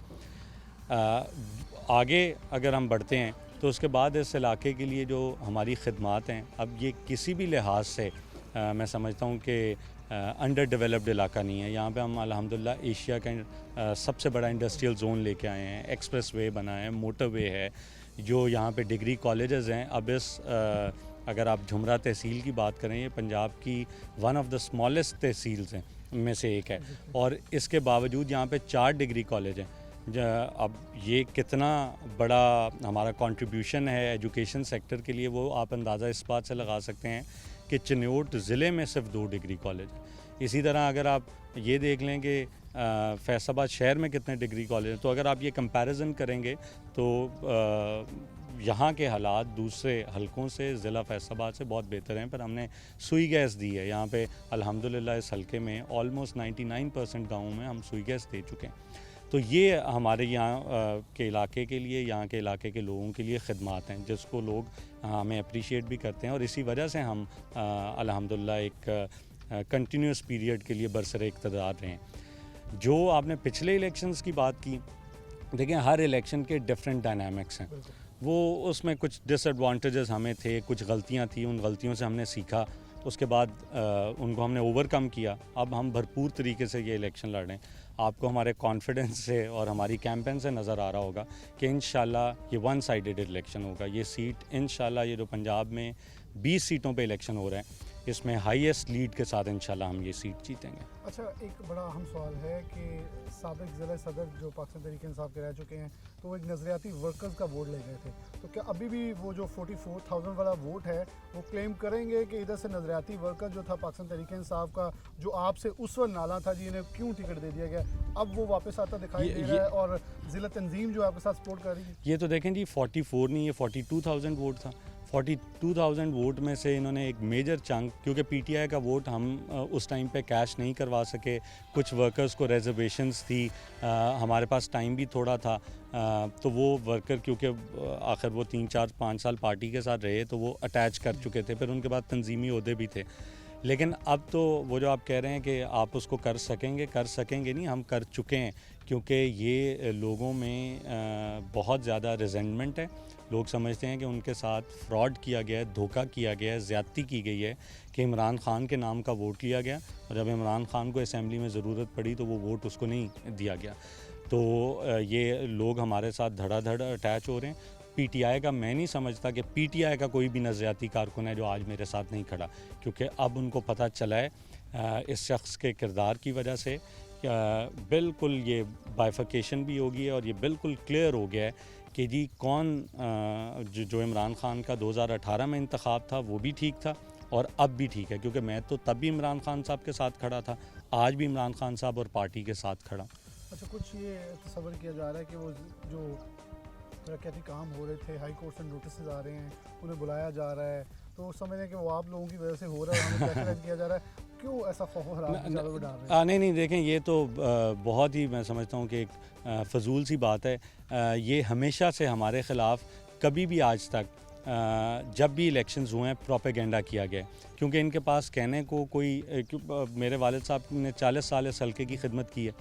आगे अगर हम बढ़ते हैं तो उसके बाद इस इलाके के लिए जो हमारी खिदमात हैं, अब ये किसी भी लिहाज से मैं समझता हूँ कि अंडर डेवलप्ड इलाका नहीं है। यहाँ पे हम अल्हम्दुलिल्लाह एशिया का सबसे बड़ा इंडस्ट्रियल जोन लेके आए हैं, एक्सप्रेस वे बना है, मोटरवे है, जो यहाँ पे डिग्री कॉलेजेस हैं। अब अगर आप झुमरा तहसील की बात करें, ये पंजाब की one of the smallest tehsils हैं में से एक है, और इसके बावजूद यहाँ पे 4 डिग्री कॉलेज हैं। अब ये कितना बड़ा हमारा कंट्रीब्यूशन है एजुकेशन सेक्टर के लिए, वो आप अंदाज़ा इस बात से लगा सकते हैं कि चिन्योट ज़िले में सिर्फ 2 डिग्री कॉलेज हैं। इसी तरह अगर आप ये देख लें कि फैसलाबाद शहर में कितने डिग्री कॉलेज हैं, तो अगर आप ये कंपैरिजन करेंगे तो यहाँ के हालात दूसरे हलकों से, ज़िला फैसलाबाद से बहुत बेहतर हैं। पर हमने सुई गैस दी है यहाँ पे अल्हम्दुलिल्लाह। इस हलके में ऑलमोस्ट 99% गाँवों में हम सुई गैस दे चुके हैं। तो ये हमारे यहाँ के इलाके के लिए, यहाँ के इलाके के लोगों के लिए खिदमात हैं जिसको लोग हमें अप्रिशिएट भी करते हैं, और इसी वजह से हम अल्हम्दुलिल्लाह एक कंटिन्यूस पीरियड के लिए बरसरे इक़्तिदार रहे हैं। जो आपने पिछले इलेक्शंस की बात की, देखें हर इलेक्शन के डिफरेंट डायनामिक्स हैं। वो उसमें कुछ डिसएडवांटेजेस हमें थे, कुछ गलतियाँ थी, उन गलतियों से हमने सीखा, उसके बाद उनको हमने ओवरकम किया। अब हम भरपूर तरीके से ये इलेक्शन लड़ रहे हैं। आपको हमारे कॉन्फिडेंस से और हमारी कैंपेन से नज़र आ रहा होगा कि इंशाल्लाह ये वन साइडेड इलेक्शन होगा। ये सीट इंशाल्लाह, ये जो पंजाब में 20 सीटों पे इलेक्शन हो रहे हैं, इसमें हाईएस्ट लीड के साथ इंशाल्लाह हम ये सीट जीतेंगे। अच्छा, एक बड़ा अहम सवाल है कि साबिक ज़िला सदर जो पाकिस्तान तहरीक इंसाफ के रह चुके हैं, तो वो एक नज़रियाती वर्कर्स का वोट ले गए थे, तो क्या अभी भी वो जो 44,000 वाला वोट है वो क्लेम करेंगे कि इधर से नज़रियाती वर्कर जो था पाकिस्तान तहरीक इंसाफ का, जो आपसे उस वक्त नाला था जी, इन्हें क्यों टिकट दे दिया गया, अब वो वापस आता दिखाई दे रहा है और ज़िला तंजीम जो आपके साथ सपोर्ट कर रही है? ये तो देखें जी, 44 नहीं, ये 42,000 वोट था। 42,000 वोट में से इन्होंने एक मेजर चंक, क्योंकि पीटीआई का वोट हम उस टाइम पे कैश नहीं करवा सके, कुछ वर्कर्स को रिजर्वेशंस थी, हमारे पास टाइम भी थोड़ा था, तो वो वर्कर क्योंकि आखिर वो 3, 4, 5 साल पार्टी के साथ रहे, तो वो अटैच कर चुके थे, फिर उनके बाद तंजीमी ओहदे भी थे। लेकिन अब तो वो जो आप कह रहे हैं कि आप उसको कर सकेंगे नहीं, हम कर चुके हैं, क्योंकि ये लोगों में बहुत ज़्यादा रिजेंटमेंट है। लोग समझते हैं कि उनके साथ फ्रॉड किया गया है, धोखा किया गया है, ज़्यादती की गई है, कि इमरान खान के नाम का वोट लिया गया, और जब इमरान खान को असेंबली में ज़रूरत पड़ी तो वो वोट उसको नहीं दिया गया। तो ये लोग हमारे साथ धड़ाधड़ अटैच हो रहे हैं। पीटीआई का मैं नहीं समझता कि पीटीआई का कोई भी नज़रियाती कारकुन है जो आज मेरे साथ नहीं खड़ा, क्योंकि अब उनको पता चला है इस शख्स के किरदार की वजह से बिल्कुल ये बाइफिकेशन भी होगी है, और ये बिल्कुल क्लियर हो गया है कि जी कौन जो इमरान खान का 2018 में इंतखाब था वो भी ठीक था और अब भी ठीक है, क्योंकि मैं तो तब भी इमरान खान साहब के साथ खड़ा था, आज भी इमरान खान साहब और पार्टी के साथ खड़ा। अच्छा, कुछ ये तस्वर किया जा रहा है कि वो जो तरक्याती काम हो रहे थे, हाई कोर्ट से नोटिस आ रहे हैं, उन्हें बुलाया जा रहा है, तो समझ रहे हैं कि वो आप लोगों की वजह से हो रहा है, हमें प्रेशराइज किया जा रहा है, क्यों ऐसा खौफ डाल रहे हैं? नहीं, देखें ये तो बहुत ही मैं समझता हूँ कि एक फजूल सी बात है। ये हमेशा से हमारे ख़िलाफ़ कभी भी आज तक जब भी इलेक्शंस हुए हैं प्रोपेगेंडा किया गया, क्योंकि इनके पास कहने को कोई मेरे वालिद साहब ने 40 साल इस हल्के की खिदमत की है,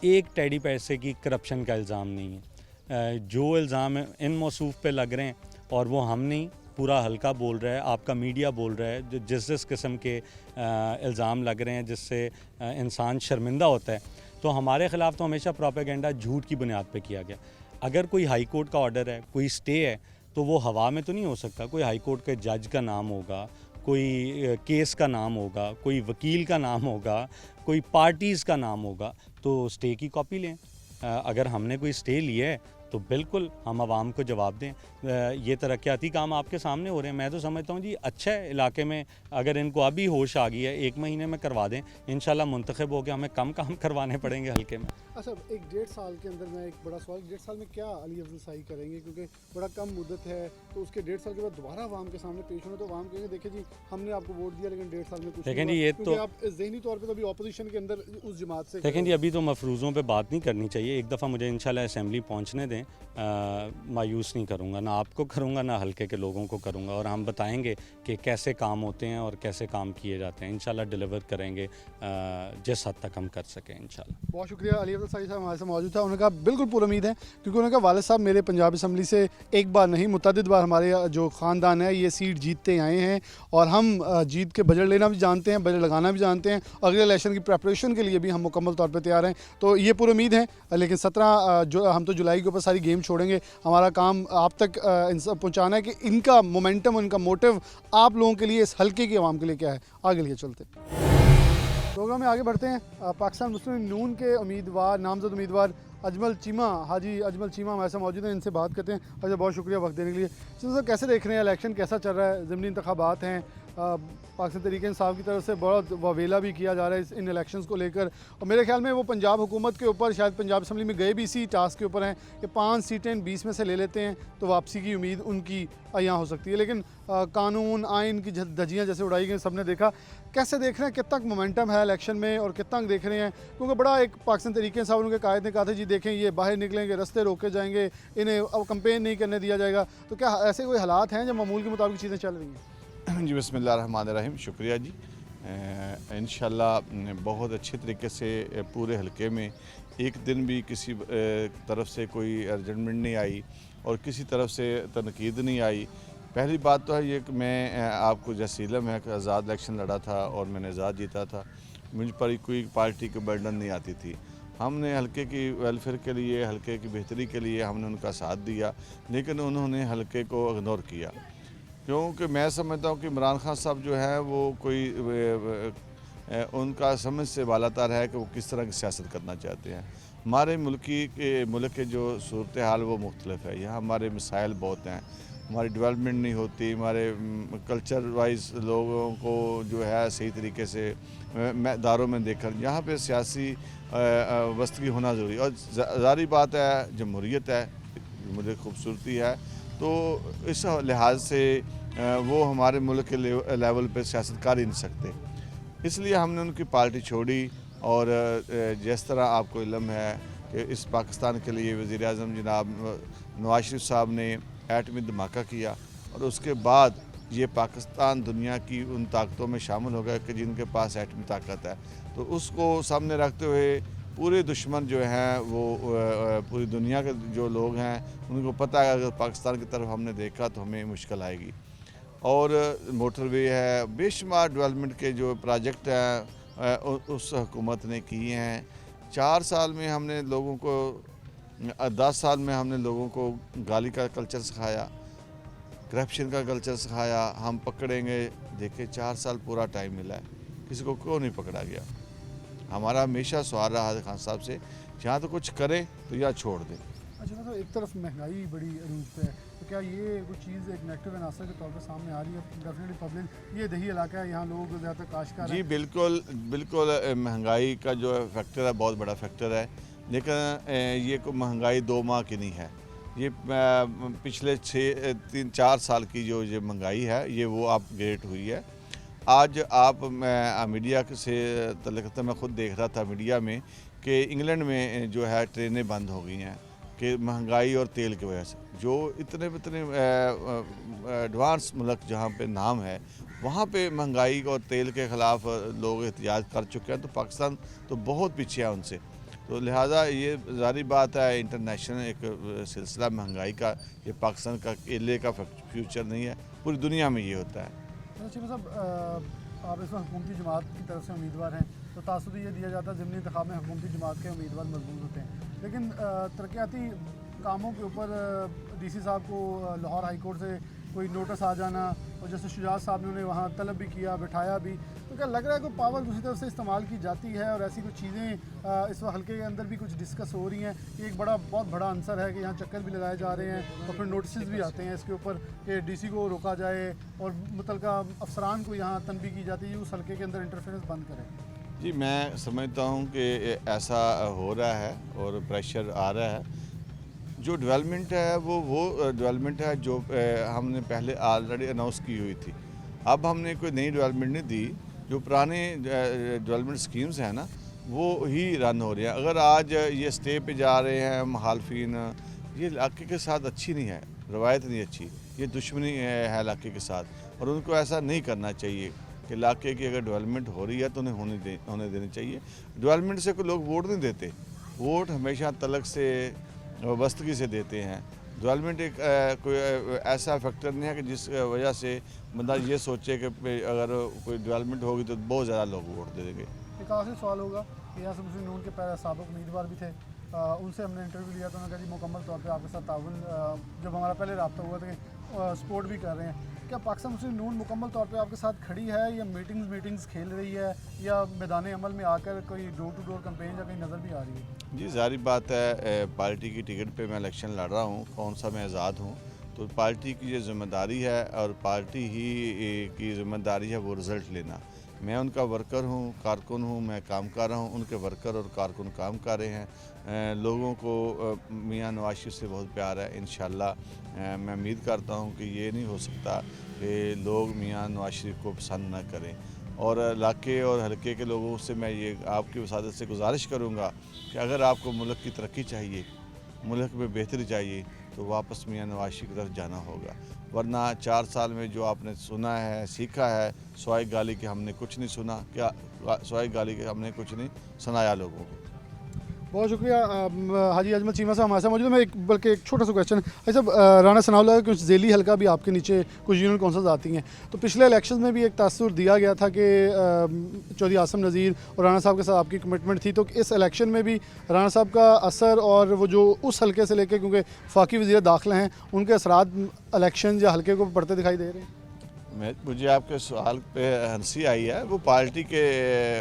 एक टेडी पैसे की करप्शन का इल्ज़ाम नहीं है। जो इल्ज़ाम इन मौसूफ पे लग रहे हैं, और वो हम नहीं, पूरा हल्का बोल रहा है, आपका मीडिया बोल रहा है, जो जिस किस्म के इल्ज़ाम लग रहे हैं जिससे इंसान शर्मिंदा होता है, तो हमारे ख़िलाफ़ तो हमेशा प्रोपेगेंडा झूठ की बुनियाद पे किया गया। अगर कोई हाई कोर्ट का ऑर्डर है, कोई स्टे है, तो वो हवा में तो नहीं हो सकता। कोई हाई कोर्ट के जज का नाम होगा, कोई केस का नाम होगा, कोई वकील का नाम होगा, कोई पार्टीज़ का नाम होगा, तो स्टे की कॉपी लें। अगर हमने कोई स्टे लिया है तो बिल्कुल हम आवाम को जवाब दें। ये तरक्याती काम आपके सामने हो रहे हैं, मैं तो समझता हूँ जी अच्छा है इलाके में, अगर इनको अभी होश आ गई है 1 महीने में करवा दें, इंशाल्लाह मुंतखब हो के हमें कम काम करवाने पड़ेंगे हल्के में। अच्छा, 1-1.5 साल के अंदर मैं एक बड़ा सवाल, 1.5 साल में क्या अली अफजल शाही करेंगे, क्योंकि बड़ा कम मुद्दत है, तो उसके 1.5 साल के बाद दोबारा आवाम के सामने पेश होना, तो आवाम कहेंगे देखिए जी हमने आपको वोट दिया लेकिन 1.5 साल में कुछ देखें जी, ये तो आप ज़हनी तौर पर तो अभी अपोजिशन के अंदर उस जमात से, देखें जी अभी तो मफरूज़ों पे बात नहीं करनी चाहिए। एक दफ़ा मुझे इंशाल्लाह असेंबली पहुंचने दें, में मायूस नहीं करूँगा, ना आपको करूँगा ना हल्के के लोगों को करूँगा, और हम बताएंगे कि कैसे काम होते हैं और कैसे काम किए जाते हैं। इंशाल्लाह डिलीवर करेंगे जिस हद तक हम कर सकें इंशाल्लाह। बहुत शुक्रिया। अली अफजल साहिब हमारे साथ मौजूद था। उन्होंने कहा बिल्कुल पूरी उम्मीद है, क्योंकि उन्होंने कहा वालिद साहब मेरे पंजाब असम्बली से एक बार नहीं मुतअद्दिद बार हमारे जो ख़ानदान है ये सीट जीतते आए हैं, और हम जीत के बजट लेना भी जानते हैं, बजट लगाना भी जानते हैं, अगले इलेक्शन की प्रेपरेशन के लिए भी हम मुकम्मल तौर पर तैयार हैं। तो ये पूरी उम्मीद है। लेकिन 17 जो हम तो जुलाई के ऊपर सारी गेम छोड़ेंगे। हमारा काम आप तक पहुँचाना है कि इनका मोमेंटम, इनका मोटिव आप लोगों के लिए, इस हल्के की आवाम के लिए क्या है। आगे लिए चलते प्रोग्राम में आगे बढ़ते हैं। पाकिस्तान मुस्लिम नून के उम्मीदवार, नामजद उम्मीदवार अजमल चीमा, हाजी अजमल चीमा हमारे साथ मौजूद हैं। इनसे बात करते हैं। अच्छा, बहुत शुक्रिया वक्त देने के लिए। सर कैसे देख रहे हैं इलेक्शन, कैसा चल रहा है? ज़िमनी इंतखाबात हैं, पाकिस्तान तहरीक इंसाफ की तरफ से बहुत वावेला भी किया जा रहा है इन इलेक्शंस को लेकर, और मेरे ख्याल में वो पंजाब हुकूमत के ऊपर, शायद पंजाब असम्बली में गए भी इसी टास्क के ऊपर हैं कि 5 सीटें 20 में से ले लेते हैं तो वापसी की उम्मीद उनकी यहाँ हो सकती है। लेकिन कानून आइन की धज्जियाँ जैसे उड़ाई गई, सबने देखा। कैसे देख रहे हैं, कितना मोमेंटम है इलेक्शन में, और कितना देख रहे हैं? क्योंकि बड़ा एक पाकिस्तान तहरीक इंसाफ उनके कायद ने कहा था जी देखें ये बाहर निकलेंगे, रास्ते रोके जाएंगे, इन्हें अब कंपेन नहीं करने दिया जाएगा। तो क्या ऐसे कोई हालात हैं जब मामूल के मुताबिक चीज़ें चल रही हैं? जी बिस्मिल्लाहिर्रहमानिर्रहीम, शुक्रिया जी। इंशाल्लाह बहुत अच्छे तरीके से पूरे हलके में एक दिन भी किसी तरफ से कोई अर्जेंटमेंट नहीं आई और किसी तरफ से तनकीद नहीं आई। पहली बात तो है ये कि मैं आपको जैसे इलम है कि आज़ाद इलेक्शन लड़ा था और मैंने आज़ाद जीता था, मुझ पर कोई पार्टी की बर्डन नहीं आती थी। हमने हलके की वेलफेयर के लिए, हलके की बेहतरी के लिए हमने उनका साथ दिया, लेकिन उन्होंने हलके को इग्नोर किया। क्योंकि मैं समझता हूँ कि इमरान खान साहब जो है वो कोई उनका समझ से बालातर है कि वो किस तरह की सियासत करना चाहते हैं। हमारे मुल्क के जो सूरत हाल वो मुख्तलिफ है। यहाँ हमारे मिसाइल बहुत हैं, हमारी डेवलपमेंट नहीं होती, हमारे कल्चर वाइज लोगों को जो है सही तरीके से दायरों में देखकर यहाँ पे सियासी वस्तगी होना ज़रूरी। और ज़ाहिर बात है जमहूरियत है, मुझे खूबसूरती है, तो इस लिहाज से वो हमारे मुल्क के लेवल पे सियासत कर ही नहीं सकते। इसलिए हमने उनकी पार्टी छोड़ी। और जिस तरह आपको इल्म है कि इस पाकिस्तान के लिए वज़ीर आज़म जनाब नवाज शरीफ साहब ने एटमी धमाका किया, और उसके बाद ये पाकिस्तान दुनिया की उन ताकतों में शामिल हो गया कि जिनके पास एटमी ताकत है। तो उसको सामने रखते हुए पूरे दुश्मन जो हैं वो पूरी दुनिया के जो लोग हैं उनको पता है अगर पाकिस्तान की तरफ हमने देखा तो हमें मुश्किल आएगी। और मोटरवे है, बेशुमार डेवलपमेंट के जो प्रोजेक्ट हैं उस हुकूमत ने किए हैं। 4 साल में हमने लोगों को 10 साल में हमने लोगों को गाली का कल्चर सिखाया, करप्शन का कल्चर सिखाया। हम पकड़ेंगे, देखे 4 साल पूरा टाइम मिला है, किसी को क्यों नहीं पकड़ा गया। हमारा हमेशा सवाल रहा है खान साहब से, यहाँ तो कुछ करें तो या छोड़ दें। अच्छा, तो एक तरफ महंगाई बड़ी अरूज पे है, तो क्या ये कुछ चीज़ एक नेगेटिव अनासर के तौर पर सामने आ रही है? डेफिनेटली पब्लिक, ये दही इलाका है, यहाँ लोग ज़्यादा काश्तकार जी बिल्कुल बिल्कुल, महंगाई का जो फैक्टर है बहुत बड़ा फैक्टर है, लेकिन ये कोई महंगाई 2 माह की नहीं है। ये पिछले 3-4 साल की जो ये महंगाई है ये वो अपग्रेड हुई है। आज आप मीडिया से तल्लुक़ मैं ख़ुद देख रहा था मीडिया में कि इंग्लैंड में जो है ट्रेनें बंद हो गई हैं कि महंगाई और तेल की वजह से। जो इतने एडवांस मुल्क जहाँ पे नाम है वहाँ पे महंगाई और तेल के ख़िलाफ़ लोग एहतिजाज कर चुके हैं, तो पाकिस्तान तो बहुत पीछे है उनसे। तो लिहाजा ये ज़ाहिर बात है इंटरनेशनल एक सिलसिला महंगाई का, ये पाकिस्तान का अकेले का फ्यूचर नहीं है, पूरी दुनिया में ये होता है। अच्छा साहब, आप इस वक्त हुकूमती जमात की तरफ से उम्मीदवार हैं, तो तासुर ये दिया जाता है ज़िमनी इंतखाब में हुकूमती जमात के उम्मीदवार मजबूत होते हैं, लेकिन तरक्याती कामों के ऊपर DC साहब को लाहौर हाई कोर्ट से कोई नोटिस आ जाना, और जैसे शुजात साहब ने उन्हें वहाँ तलब भी किया, बिठाया भी, तो क्या लग रहा है कि पावर दूसरी तरफ से इस्तेमाल की जाती है और ऐसी कुछ चीज़ें इस वक्त हल्के के अंदर भी कुछ डिस्कस हो रही हैं कि एक बहुत बड़ा आंसर है कि यहाँ चक्कर भी लगाए जा रहे हैं और फिर नोटिस भी आते हैं इसके ऊपर कि DC को रोका जाए और मुतलका अफसरान को यहाँ तनबीह की जाती है उस हल्के के अंदर इंटरफेरेंस बंद करें? जी मैं समझता हूँ कि ऐसा हो रहा है और प्रेशर आ रहा है। जो डेवलपमेंट है वो डेवलपमेंट है जो हमने पहले ऑलरेडी अनाउंस की हुई थी। अब हमने कोई नई डेवलपमेंट नहीं दी, जो पुराने डेवलपमेंट स्कीम्स हैं ना वो ही रन हो रही हैं। अगर आज ये स्टे पे जा रहे हैं मुखालफिन ये इलाके के साथ अच्छी नहीं है, रवायत नहीं अच्छी, ये दुश्मनी है इलाके के साथ। और उनको ऐसा नहीं करना चाहिए कि इलाके की अगर डेवलपमेंट हो रही है तो उन्हें होने देनी चाहिए। डेवलपमेंट से कोई लोग वोट नहीं देते, वोट हमेशा तलक से वाबस्तगी से देते हैं। डेवलपमेंट एक कोई ऐसा फैक्टर नहीं है कि जिस वजह से बंदा ये सोचे कि अगर कोई डेवलपमेंट होगी तो बहुत ज़्यादा लोग वोट दे देंगे। एक आखिरी सवाल होगा कि यहाँ से मुस्लिम नून के साबिक उम्मीदवार भी थे, उनसे हमने इंटरव्यू लिया तो उन्होंने कहा जी मुकम्मल तौर पे आपके साथ ताउन, जब हमारा पहले रब्ता हुआ था कि सपोर्ट भी कर रहे हैं। क्या पाकिस्तान मुस्लिम नून मुकम्मल तौर पे आपके साथ खड़ी है या मीटिंग्स खेल रही है या मैदान अमल में आकर कोई डोर टू डोर कैंपेन या कहीं नज़र भी आ रही है? जी जाहिर बात है, पार्टी की टिकट पे मैं इलेक्शन लड़ रहा हूँ, कौन सा मैं आज़ाद हूँ, तो पार्टी की ये जिम्मेदारी है और पार्टी ही की जिम्मेदारी है वो रिज़ल्ट लेना। मैं उनका वर्कर हूँ, कारकुन हूँ, मैं काम कर रहा हूँ, उनके वर्कर और कारकुन काम कर रहे हैं। लोगों को मियां नवाज शरीफ से बहुत प्यार है। इंशाल्लाह मैं उम्मीद करता हूँ कि ये नहीं हो सकता कि लोग मियां नवाज शरीफ को पसंद ना करें। और इलाके और हलके के लोगों से मैं ये आपकी वसादत से गुजारिश करूँगा कि अगर आपको मुल्क की तरक्की चाहिए, मुल्क में बेहतरी चाहिए, तो वापस मियां नवाज शरीफ की तरफ जाना होगा। वरना 4 साल में जो आपने सुना है, सीखा है, सवाए गाली के हमने कुछ नहीं सुना, क्या सवाए गाली के हमने कुछ नहीं सुनाया लोगों को। बहुत शुक्रिया हाजी अजमल चीमा साहब हमारे साथ मौजूद है। मैं बल्कि एक छोटा सा क्वेश्चन है साहब, राना सनाउल्लाह का कुछ ज़ेली हल्का भी आपके नीचे कुछ यूनियन कौंसल्स आती हैं, तो पिछले इलेक्शन में भी एक तासुर दिया गया था कि चौधरी आसम नज़ीर और राना साहब के साथ आपकी कमिटमेंट थी, तो इस इलेक्शन में भी राना साहब का असर और वो जो उस हल्के से लेके, क्योंकि फ़ाकी वज़ीर दाखिला हैं, उनके असरात इलेक्शन या हल्के को पड़ते दिखाई दे रहे हैं? मुझे आपके सवाल पे हंसी आई है। वो पार्टी के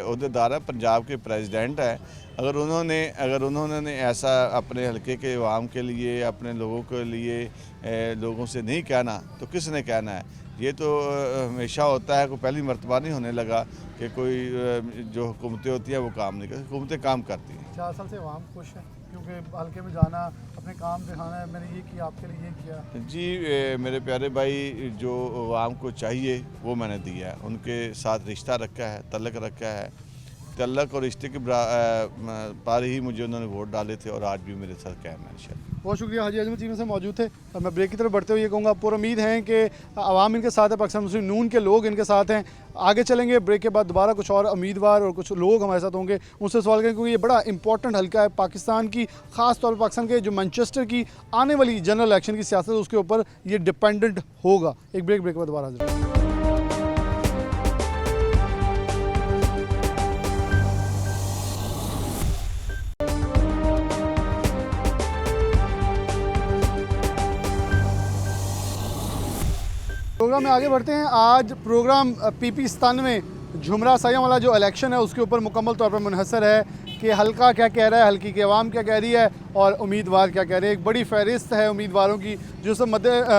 अहदेदार हैं, पंजाब के प्रेसिडेंट हैं। अगर उन्होंने ऐसा अपने हलके के अवाम के लिए, अपने लोगों के लिए लोगों से नहीं कहना तो किसने कहना है? ये तो हमेशा होता है, कोई पहली मर्तबा नहीं होने लगा कि कोई जो हुकूमतें होती हैं वो काम नहीं करती, हुकूमतें काम करती हैं। 4 साल से अवाम खुश है क्योंकि हल्के में जाना, अपने काम दिखाना है, मैंने ये किया, आपके लिए ये किया। जी मेरे प्यारे भाई, जो अवाम को चाहिए वो मैंने दिया है। उनके साथ रिश्ता रखा है, तल्लक रखा है, तल्लक और रिश्ते के पार ही मुझे उन्होंने वोट डाले थे और आज भी मेरे साथ कायम है इंशाल्लाह। बहुत शुक्रिया हाजी अजमल चीमा से मौजूद थे। मैं ब्रेक की तरफ बढ़ते हुए ये कहूँगा, पूरा उम्मीद है कि आवाम इनके साथ है, पाकिस्तान मुस्लिम नून के लोग इनके साथ हैं। आगे चलेंगे, ब्रेक के बाद दोबारा कुछ और उम्मीदवार और कुछ लोग हमारे साथ होंगे, उनसे सवाल करेंगे, क्योंकि ये बड़ा इंपॉर्टेंट हल्का है पाकिस्तान की, ख़ास तौर पर पाकिस्तान के जो मैनचेस्टर की आने वाली जनरल इलेक्शन की सियासत है उसके ऊपर ये डिपेंडेंट होगा। एक ब्रेक के बाद दोबारा हाजिर। प्रोग्राम में आगे बढ़ते हैं। आज प्रोग्राम PP 97 झुमरा सयाम वाला जो इलेक्शन है उसके ऊपर मुकम्मल तौर पर मुनहसर है कि हल्का क्या कह रहा है, हल्की की आवाम क्या कह रही है और उम्मीदवार क्या कह रहे हैं। एक बड़ी फहरिस्त है उम्मीदवारों की जो सब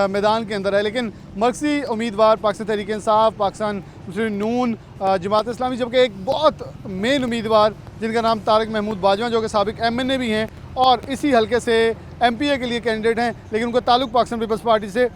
मैदान के अंदर है, लेकिन मरकज़ी उम्मीदवार पाकिस्तान तहरीक इंसाफ, पाकिस्तान मुस्लिम नून, जमात इस्लामी, जबकि एक बहुत मेन उम्मीदवार जिनका नाम तारिक महमूद बाजवा जो कि साबिक MNA भी हैं और इसी हल्के से MPA के लिए कैंडिडेट हैं, लेकिन उनका ताल्लुक पाकिस्तान पीपल्स पार्टी से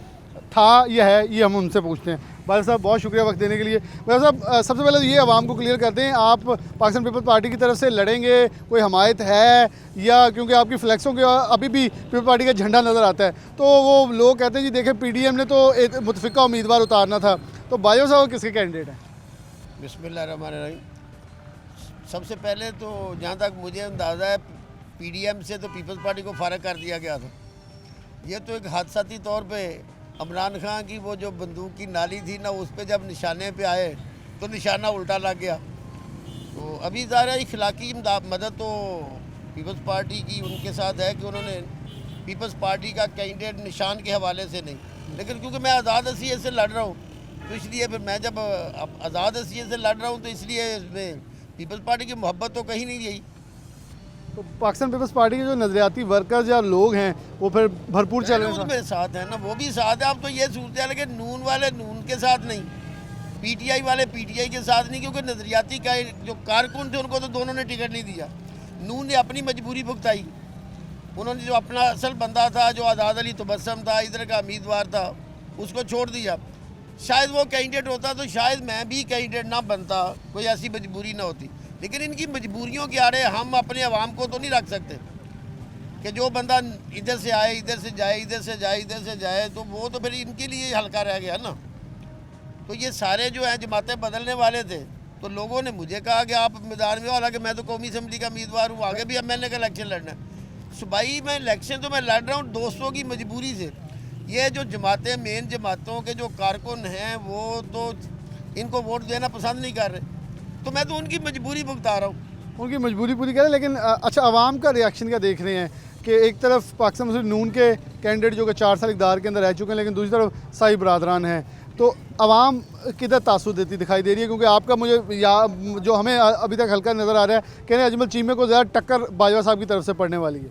था, यह है, ये हम उनसे पूछते हैं। भाई साहब बहुत शुक्रिया वक्त देने के लिए। भाई साहब सबसे पहले तो ये आवाम को क्लियर कर दें, आप पाकिस्तान पीपल्स पार्टी की तरफ से लड़ेंगे, कोई हमायत है या क्योंकि आपकी फ्लैक्सों के अभी भी पीपल्स पार्टी का झंडा नज़र आता है, तो वो लोग कहते हैं जी देखें PDM ने तो एक मुतफ़िका उम्मीदवार उतारना था, तो बाजवा साहब किसके कैंडिडेट हैं? बिस्मिल्लाहिर्रहमानिर्रहीम। सबसे पहले तो जहाँ तक मुझे अंदाज़ा है PDM से तो पीपल्स पार्टी को फ़ारग कर दिया गया था। ये तो एक हादसाती तौर पर इमरान खान की वो जो बंदूक की नाली थी ना, उस पर जब निशाने पे आए तो निशाना उल्टा लग गया। तो अभी ज़ाहिर है इखलाकी मदद तो पीपल्स पार्टी की उनके साथ है कि उन्होंने पीपल्स पार्टी का कैंडिडेट निशान के हवाले से नहीं, लेकिन क्योंकि मैं आज़ाद हसीयत से लड़ रहा हूँ तो इसलिए फिर मैं जब आज़ाद हसीयत से लड़ रहा हूँ तो इसलिए इसमें पीपल्स पार्टी की मोहब्बत तो कहीं नहीं गई। तो पाकिस्तान पीपल्स पार्टी के जो नज़रियाती वर्कर्स या लोग हैं वो फिर भरपूर चल रहे हैं, मेरे साथ हैं ना, वो भी साथ है। अब तो ये सूरत है, लेकिन नून वाले नून के साथ नहीं, PTI वाले PTI के साथ नहीं, क्योंकि नज़रियाती का जो कारकुन थे उनको तो दोनों ने टिकट नहीं दिया। नून ने अपनी मजबूरी भुगताई, उन्होंने जो अपना असल बंदा था जो आज़ाद अली तबस्सुम था, इधर का उम्मीदवार था, उसको छोड़ दिया। शायद वो कैंडिडेट होता तो शायद मैं भी कैंडिडेट ना बनता, कोई ऐसी मजबूरी ना होती, लेकिन इनकी मजबूरियों के आड़े हम अपने अवाम को तो नहीं रख सकते। कि जो बंदा इधर से आए, इधर से जाए, इधर से जाए, इधर से जाए, तो वो तो फिर इनके लिए हल्का रह गया ना। तो ये सारे जो हैं जमातें बदलने वाले थे, तो लोगों ने मुझे कहा कि आप मैदान में हो, हालांकि मैं तो कौमी असम्बली का उम्मीदवार हूँ, आगे भी MLA का इलेक्शन लड़ना है। सूबाई में इलेक्शन तो मैं लड़ रहा हूँ दोस्तों की मजबूरी से। ये जो जमातें, मेन जमातों के जो कारकुन हैं, वो तो इनको वोट देना पसंद नहीं कर रहे, तो मैं तो उनकी मजबूरी भुगता रहा हूँ। उनकी मजबूरी पूरी करें। लेकिन अच्छा, आवाम का रिएक्शन क्या देख रहे हैं कि एक तरफ पाकिस्तान मुस्लिम नून के कैंडिडेट जो कि 4 साल इक़्तिदार के अंदर रह चुके हैं, लेकिन दूसरी तरफ साई बरादरान हैं, तो आवाम किधर तासुर देती दिखाई दे रही है? क्योंकि आपका मुझे जो हमें अभी तक हल्का नज़र आ रहा है, कहने अजमल चीमे को ज़्यादा टक्कर बाजवा साहब की तरफ से पड़ने वाली है।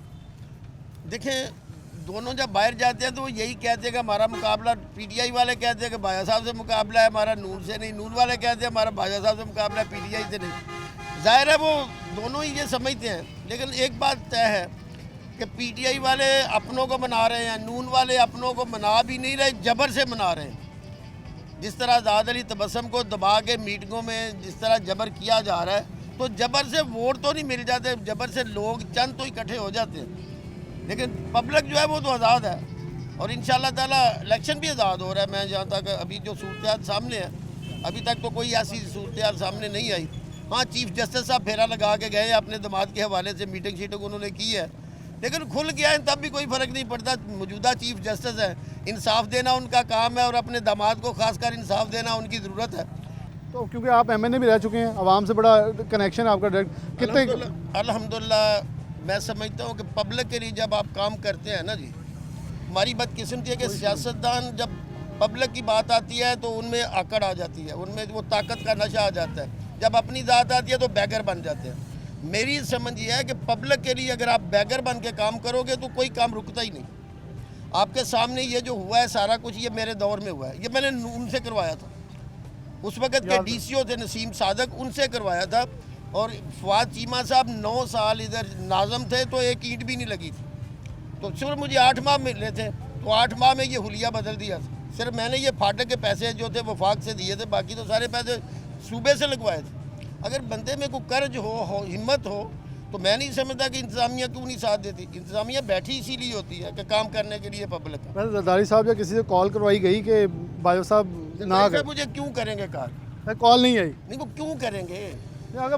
देखें, दोनों जब बाहर जाते हैं तो वो यही कहते हैं कि हमारा मुकाबला, PTI वाले कहते हैं कि बाजा साहब से मुकाबला है हमारा, नून से नहीं। नून वाले कहते हैं हमारा बाजा साहब से मुकाबला है, PTI से नहीं। ज़ाहिर है वो दोनों ही ये समझते हैं, लेकिन एक बात तय है कि PTI वाले अपनों को मना रहे हैं, नून वाले अपनों को मना भी नहीं रहे, जबर से मना रहे हैं। जिस तरह आज़ाद अली तबस्सुम को दबा के मीटिंगों में जिस तरह जबर किया जा रहा है, तो जबर से वोट तो नहीं मिल जाते, जबर से लोग चंद तो इकट्ठे हो जाते हैं, लेकिन पब्लिक जो है वो तो आज़ाद है। और इंशाअल्लाह ताला इलेक्शन भी आज़ाद हो रहा है। मैं जहाँ तक अभी जो सूरत सामने है, अभी तक तो कोई ऐसी सूरत सामने नहीं आई। हाँ, चीफ जस्टिस साहब फेरा लगा के गए अपने दामाद के हवाले से, मीटिंग शीटिंग उन्होंने की है, लेकिन खुल गया है तब भी कोई फ़र्क नहीं पड़ता। मौजूदा चीफ जस्टिस है, इंसाफ देना उनका काम है, और अपने दामाद को खासकर इंसाफ देना उनकी ज़रूरत है। तो क्योंकि आप MNA भी रह चुके हैं, आवाम से बड़ा कनेक्शन आपका डायरेक्ट कितने? अल्हम्दुलिल्लाह मैं समझता हूँ कि पब्लिक के लिए जब आप काम करते हैं ना जी, हमारी बदकिस्मती है कि सियासतदान जब पब्लिक की बात आती है तो उनमें आकड़ आ जाती है, उनमें वो ताकत का नशा आ जाता है। जब अपनी ज़ात आती है तो बैगर बन जाते हैं। मेरी समझ ये है कि पब्लिक के लिए अगर आप बैगर बन के काम करोगे तो कोई काम रुकता ही नहीं। आपके सामने ये जो हुआ है सारा कुछ, ये मेरे दौर में हुआ है, ये मैंने उनसे करवाया था। उस वक़्त के DCO थे नसीम सादक, उनसे करवाया था। और फवाद चीमा साहब 9 साल इधर नाज़म थे तो एक ईंट भी नहीं लगी थी। तो सिर्फ मुझे 8 माह मिले थे, तो 8 माह में ये हुलिया बदल दिया था। सिर्फ मैंने ये फाटक के पैसे जो थे वफाक से दिए थे, बाकी तो सारे पैसे सूबे से लगवाए थे। अगर बंदे में कोई कर्ज हो, हिम्मत हो, तो मैं नहीं समझता कि इंतज़ामिया क्यों नहीं साथ देती। इंतज़ामिया बैठी इसीलिए होती है कि काम करने के लिए पब्लिक। जरदारी साहब या किसी से कॉल करवाई गई कि बाजवा साहब ना करें? मुझे क्यों करेंगे कॉल नहीं आई? नहीं, वो क्यों करेंगे? अगर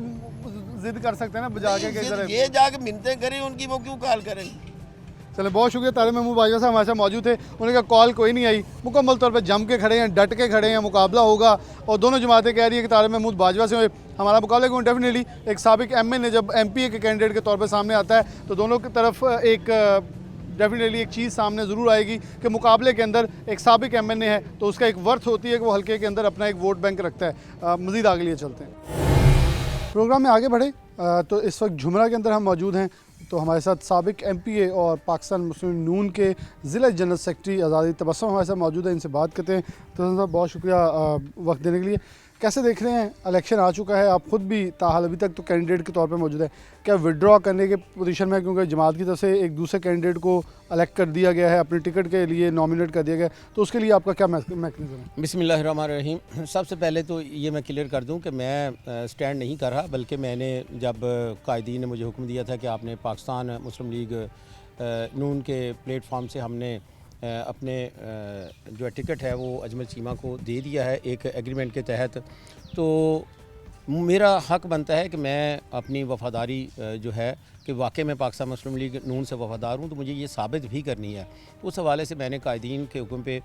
जिद कर सकते हैं ना जाके के इधर ये जाके मिन्नतें करें उनकी, वो क्यों कॉल करेंगे? चले, बहुत शुक्रिया। तारिक महमूद बाजवा साहब हमारे साथ मौजूद थे। उन्होंने कहा कॉल कोई नहीं आई, मुकम्मल तौर पे जम के खड़े हैं, डट के खड़े हैं, मुकाबला होगा। और दोनों जमातें कह रही है कि तारिक महमूद बाजवा से हमारा मुकाबला क्यों। डेफिनेटली एक साबिक MNA जब MPA के कैंडिडेट के तौर पर सामने आता है तो दोनों की तरफ एक डेफिनेटली एक चीज़ सामने ज़रूर आएगी कि मुकाबले के अंदर एक साबिक MNA है तो उसका एक वर्थ होती है कि वो हल्के के अंदर अपना एक वोट बैंक रखता है। मज़ीद आगे लिए चलते हैं, प्रोग्राम में आगे बढ़े। तो इस वक्त झुमरा के अंदर हम मौजूद हैं, तो हमारे साथ साबिक MPA और पाकिस्तान मुस्लिम नून के ज़िला जनरल सेक्रेटरी आज़ादी तबस्सुम हमारे साथ मौजूद हैं। इनसे बात करते हैं। तो साहब बहुत शुक्रिया वक्त देने के लिए। कैसे देख रहे हैं, इलेक्शन आ चुका है, आप ख़ुद भी ताहाल अभी तक तो कैंडिडेट के तौर पे मौजूद है, क्या विड्रॉ करने के पोजीशन में, क्योंकि जमात की तरफ से एक दूसरे कैंडिडेट को इलेक्ट कर दिया गया है, अपने टिकट के लिए नॉमिनेट कर दिया गया, तो उसके लिए आपका क्या मैकेनिज्म है? बिस्मिल्लाहिर्रहमानिर्रहीम। सबसे पहले तो ये मैं क्लियर कर दूं कि मैं स्टैंड नहीं कर रहा, बल्कि मैंने जब कायदीन ने मुझे हुक्म दिया था कि आपने पाकिस्तान मुस्लिम लीग नून के प्लेटफॉर्म से हमने अपने जो टिकट है वो अजमल चीमा को दे दिया है एक एग्रीमेंट के तहत, तो मेरा हक बनता है कि मैं अपनी वफ़ादारी जो है कि वाकई में पाकिस्तान मुस्लिम लीग नून से वफ़ादार हूँ, तो मुझे ये साबित भी करनी है। उस हवाले से मैंने कायदीन के हुक्म पे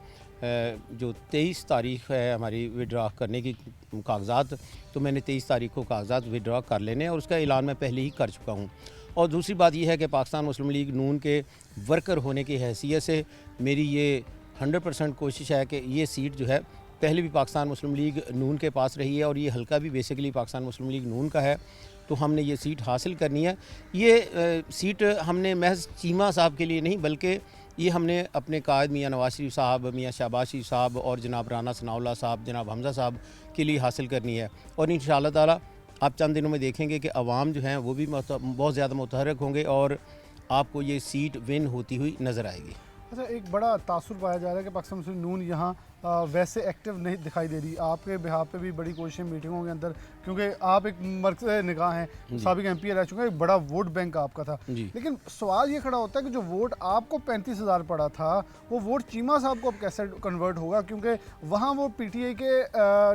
जो 23 तारीख़ है हमारी विड्रा करने की कागज़ात, तो मैंने 23 तारीख़ को कागज़ात विड्रा कर लेने और उसका ऐलान मैं पहले ही कर चुका हूँ। और दूसरी बात यह है कि पाकिस्तान मुस्लिम लीग नून के वर्कर होने की हैसियत से मेरी ये 100% कोशिश है कि ये सीट जो है पहले भी पाकिस्तान मुस्लिम लीग नून के पास रही है और ये हल्का भी बेसिकली पाकिस्तान मुस्लिम लीग नून का है, तो हमने ये सीट हासिल करनी है। ये सीट हमने महज चीमा साहब के लिए नहीं, बल्कि ये हमने अपने कायद मियाँ नवाज शरीफ साहब, मियाँ शहबाज शरीफ साहब और जनाब राना सनाउल्लाह साहब, जनाब हमज़ा साहब के लिए हासिल करनी है। और इंशाअल्लाह ताला आप चंद दिनों में देखेंगे कि अवाम जो हैं वो भी बहुत ज़्यादा मुतहरक होंगे और आपको ये सीट विन होती हुई नज़र आएगी। अच्छा, एक बड़ा तासुर पाया जा रहा है कि पाकिस्तान मुस्लिम नून यहाँ वैसे एक्टिव नहीं दिखाई दे रही। आपके बिहाफ पे भी बड़ी कोशिशें मीटिंगों के अंदर, क्योंकि आप एक मरकज़ निगाह हैं, साबिक MP रह चुके हैं, एक बड़ा वोट बैंक आपका था। लेकिन सवाल ये खड़ा होता है कि जो वोट आपको 35,000 पड़ा था, वो वोट चीमा साहब को अब कैसे कन्वर्ट होगा, क्योंकि वहाँ वो PTI के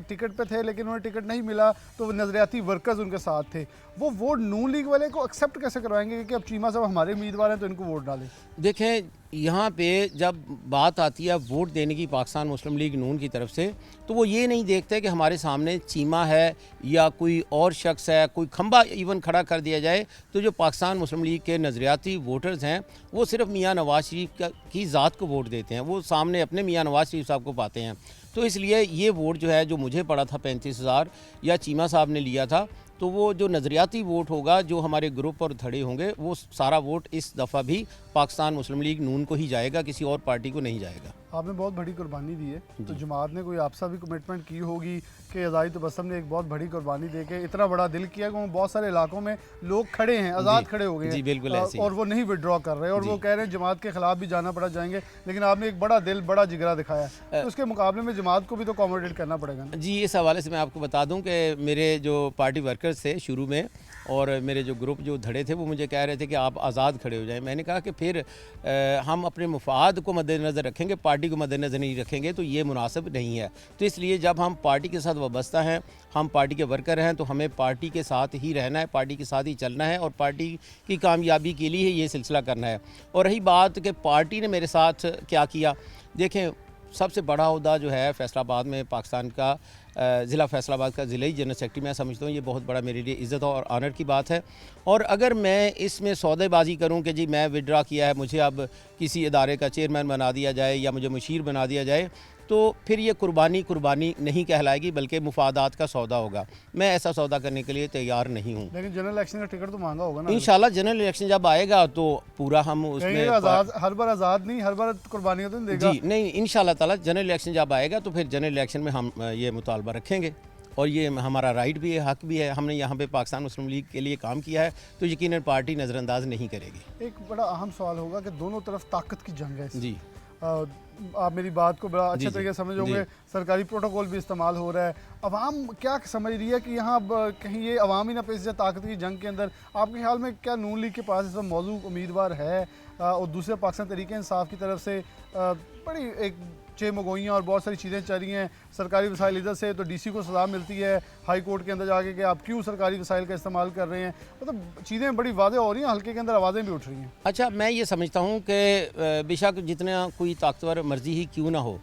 टिकट पे थे लेकिन उन्हें टिकट नहीं मिला, तो नज़रियाती वर्कर्स उनके साथ थे। वो वोट नून लीग वाले को एक्सेप्ट कैसे करवाएंगे कि अब चीमा साहब हमारे उम्मीदवार हैं तो इनको वोट डालें? देखें, यहाँ पे जब बात आती है वोट देने की पाकिस्तान मुस्लिम लीग नून की तरफ से, तो वो ये नहीं देखते कि हमारे सामने चीमा है या कोई और शख्स है, कोई खंबा इवन खड़ा कर दिया जाए। तो जो पाकिस्तान मुस्लिम लीग के नज़रियाती वोटर्स हैं, वो सिर्फ मियाँ नवाज शरीफ की ज़ात को वोट देते हैं, वो सामने अपने मियाँ नवाज शरीफ साहब को पाते हैं। तो इसलिए ये वोट जो है, जो मुझे पड़ा था 35,000 या चीमा साहब ने लिया था, तो वो जो नज़रियाती वोट होगा, जो हमारे ग्रुप और धड़े होंगे, वो सारा वोट इस दफ़ा भी पाकिस्तान मुस्लिम लीग नून को ही जाएगा, किसी और पार्टी को नहीं जाएगा। आपने बहुत बड़ी कुर्बानी दी है, तो जमात ने कोई आपसे भी कमिटमेंट की होगी कि आज़ादी तबस्सुम ने एक बहुत बड़ी कुर्बानी दे के इतना बड़ा दिल किया कि बहुत सारे इलाकों में लोग खड़े हैं, आज़ाद खड़े हो गए हैं, बिल्कुल ऐसे और वो नहीं विड्रॉ कर रहे, और वो कह रहे हैं जमात के खिलाफ भी जाना पड़ा जाएंगे, लेकिन आपने एक बड़ा दिल, बड़ा जिगरा दिखाया, तो उसके मुकाबले में जमात को भी तो अकोमोडेट करना पड़ेगा ना? जी, इस हवाले से मैं आपको बता दूं कि मेरे जो पार्टी वर्कर्स थे शुरू में, और मेरे जो ग्रुप जो धड़े थे, वो मुझे कह रहे थे कि आप आज़ाद खड़े हो जाएं। मैंने कहा कि फिर हम अपने मुफाद को मद्देनज़र रखेंगे, पार्टी को मद्देनज़र नहीं रखेंगे, तो ये मुनासिब नहीं है। तो इसलिए जब हम पार्टी के साथ वाबस्ता हैं, हम पार्टी के वर्कर हैं, तो हमें पार्टी के साथ ही रहना है, पार्टी के साथ ही चलना है, और पार्टी की कामयाबी के लिए ये सिलसिला करना है। और रही बात कि पार्टी ने मेरे साथ क्या किया, देखें, सबसे बड़ा अहदा जो है फैसलाबाद में पाकिस्तान का, ज़िला फैसलाबाद का ज़िला जनरल सेक्रेटरी, मैं समझता हूँ ये बहुत बड़ा मेरे लिए इज़्ज़त और ऑनर की बात है। और अगर मैं इसमें सौदेबाजी करूँ कि जी मैं विड्रा किया है, मुझे अब किसी इदारे का चेयरमैन बना दिया जाए या मुझे मुशीर बना दिया जाए, तो फिर ये कुर्बानी नहीं कहलाएगी, बल्कि मुफादात का सौदा होगा। मैं ऐसा सौदा करने के लिए तैयार नहीं हूँ। लेकिन जनरल इलेक्शन का टिकट तो मांगा होगा ना? इंशाल्लाह जनरल इलेक्शन जब आएगा तो पूरा हम उसमें आज़ाद, हर बार आज़ाद नहीं, हर बार कुर्बानी तो नहीं देगा। जी नहीं, इंशाल्लाह ताला जनरल इलेक्शन जब आएगा तो फिर जनरल इलेक्शन में हम ये मुतालबा रखेंगे, और ये हमारा राइट भी है, हक भी है। हमने यहाँ पे पाकिस्तान मुस्लिम लीग के लिए काम किया है, तो यकीनन पार्टी नज़रअंदाज नहीं करेगी। एक बड़ा अहम सवाल होगा कि दोनों तरफ ताकत की जंग है। जी, आप मेरी बात को बड़ा अच्छे तरीके से समझ होंगे। सरकारी प्रोटोकॉल भी इस्तेमाल हो रहा है। अवाम क्या समझ रही है कि यहाँ अब कहीं ये अवाम ही ना पेश जाए ताकत की जंग के अंदर? आपके ख्याल में क्या नून लीग के पास इस वक्त मौजूद उम्मीदवार है? और दूसरे पाकिस्तान तरीके इंसाफ की तरफ से बड़ी एक चेमगोइयाँ और बहुत सारी चीज़ें चल रही हैं सरकारी वसाइल इधर से, तो DC को सज़ा मिलती है हाई कोर्ट के अंदर जाके कि आप क्यों सरकारी वसाइल का इस्तेमाल कर रहे हैं। मतलब चीज़ें बड़ी वाज़ेह हो रही हैं, हल्के के अंदर आवाज़ें भी उठ रही हैं। अच्छा, मैं ये समझता हूँ कि बेशक जितना कोई ताकतवर मर्जी ही क्यों ना हो,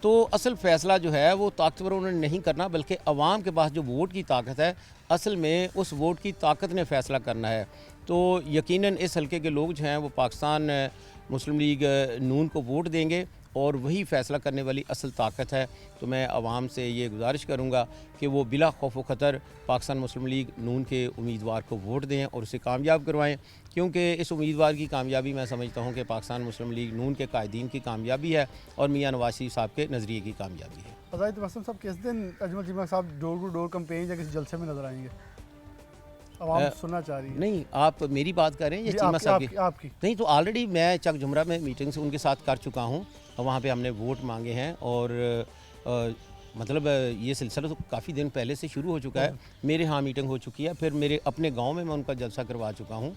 तो असल फ़ैसला जो है वो ताकतवरों ने नहीं करना, बल्कि अवाम के पास जो वोट की ताकत है, असल में उस वोट की ताकत ने फ़ैसला करना है। तो यकीनन इस हल्के के लोग जो हैं वो पाकिस्तान मुस्लिम लीग नून को वोट देंगे, और वही फ़ैसला करने वाली असल ताकत है। तो मैं आवाम से ये गुजारिश करूँगा कि वो बिला खौफ व ख़तर पाकिस्तान मुस्लिम लीग नून के उम्मीदवार को वोट दें और उसे कामयाब करवाएं, क्योंकि इस उम्मीदवार की कामयाबी मैं समझता हूँ कि पाकिस्तान मुस्लिम लीग नून के कायदीन की कामयाबी है और मियाँ नवाज शरीफ साहब के नज़रिए की कामयाबी है। आज़ादी तबस्सुम साहब किस दिन अजमल चीमा साहब डोर टू डोर कैंपेन या किसी जलसे में नजर आएंगे? आवाम सुनना चाह रही है। नहीं, आप मेरी बात कर रहे हैं या चीमा साहब की? आपकी नहीं, तो ऑलरेडी मैं चक जुमरा में मीटिंग से उनके साथ कर चुका हूँ, वहाँ पे हमने वोट मांगे हैं, और मतलब ये सिलसिला तो काफ़ी दिन पहले से शुरू हो चुका है। मेरे यहाँ मीटिंग हो चुकी है, फिर मेरे अपने गांव में मैं उनका जलसा करवा चुका हूँ।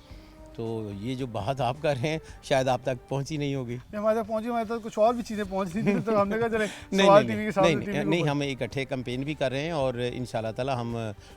तो ये जो बात आप कर रहे हैं शायद आप तक पहुंची नहीं होगी। हमारे तक पहुंची, हमारे तक कुछ और भी चीज़ें पहुंच रही थी, तो हमने कहा चले नहीं, हम इकट्ठे कैंपेन भी कर रहे हैं, और इंशाल्लाह ताला हम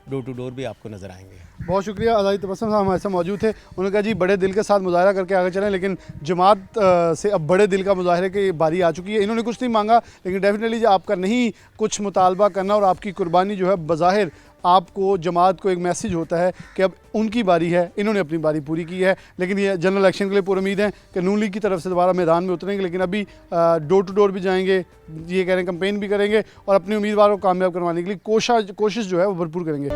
डोर टू डोर भी आपको नज़र आएंगे। बहुत शुक्रिया। आज़ादी तबस्सुम साहब हमारे साथ मौजूद थे। उन्होंने कहा जी बड़े दिल के साथ मुजाहरा करके आगे चलें, लेकिन जमात से अब बड़े दिल का मुजाहरे की बारी आ चुकी है। इन्होंने कुछ नहीं मांगा, लेकिन डेफिनेटली आपका नहीं कुछ मुतालबा करना और आपकी कुर्बानी जो है बज़ाहिर आपको जमात को एक मैसेज होता है कि अब उनकी बारी है, इन्होंने अपनी बारी पूरी की है। लेकिन ये जनरल इलेक्शन के लिए पूरी उम्मीद है कि नून लीग की तरफ से दोबारा मैदान में उतरेंगे, लेकिन अभी डोर टू डोर भी जाएंगे, ये कह रहे हैं कैंपेन भी करेंगे, और अपने उम्मीदवार को कामयाब करवाने के लिए कोशिश जो है वो भरपूर करेंगे।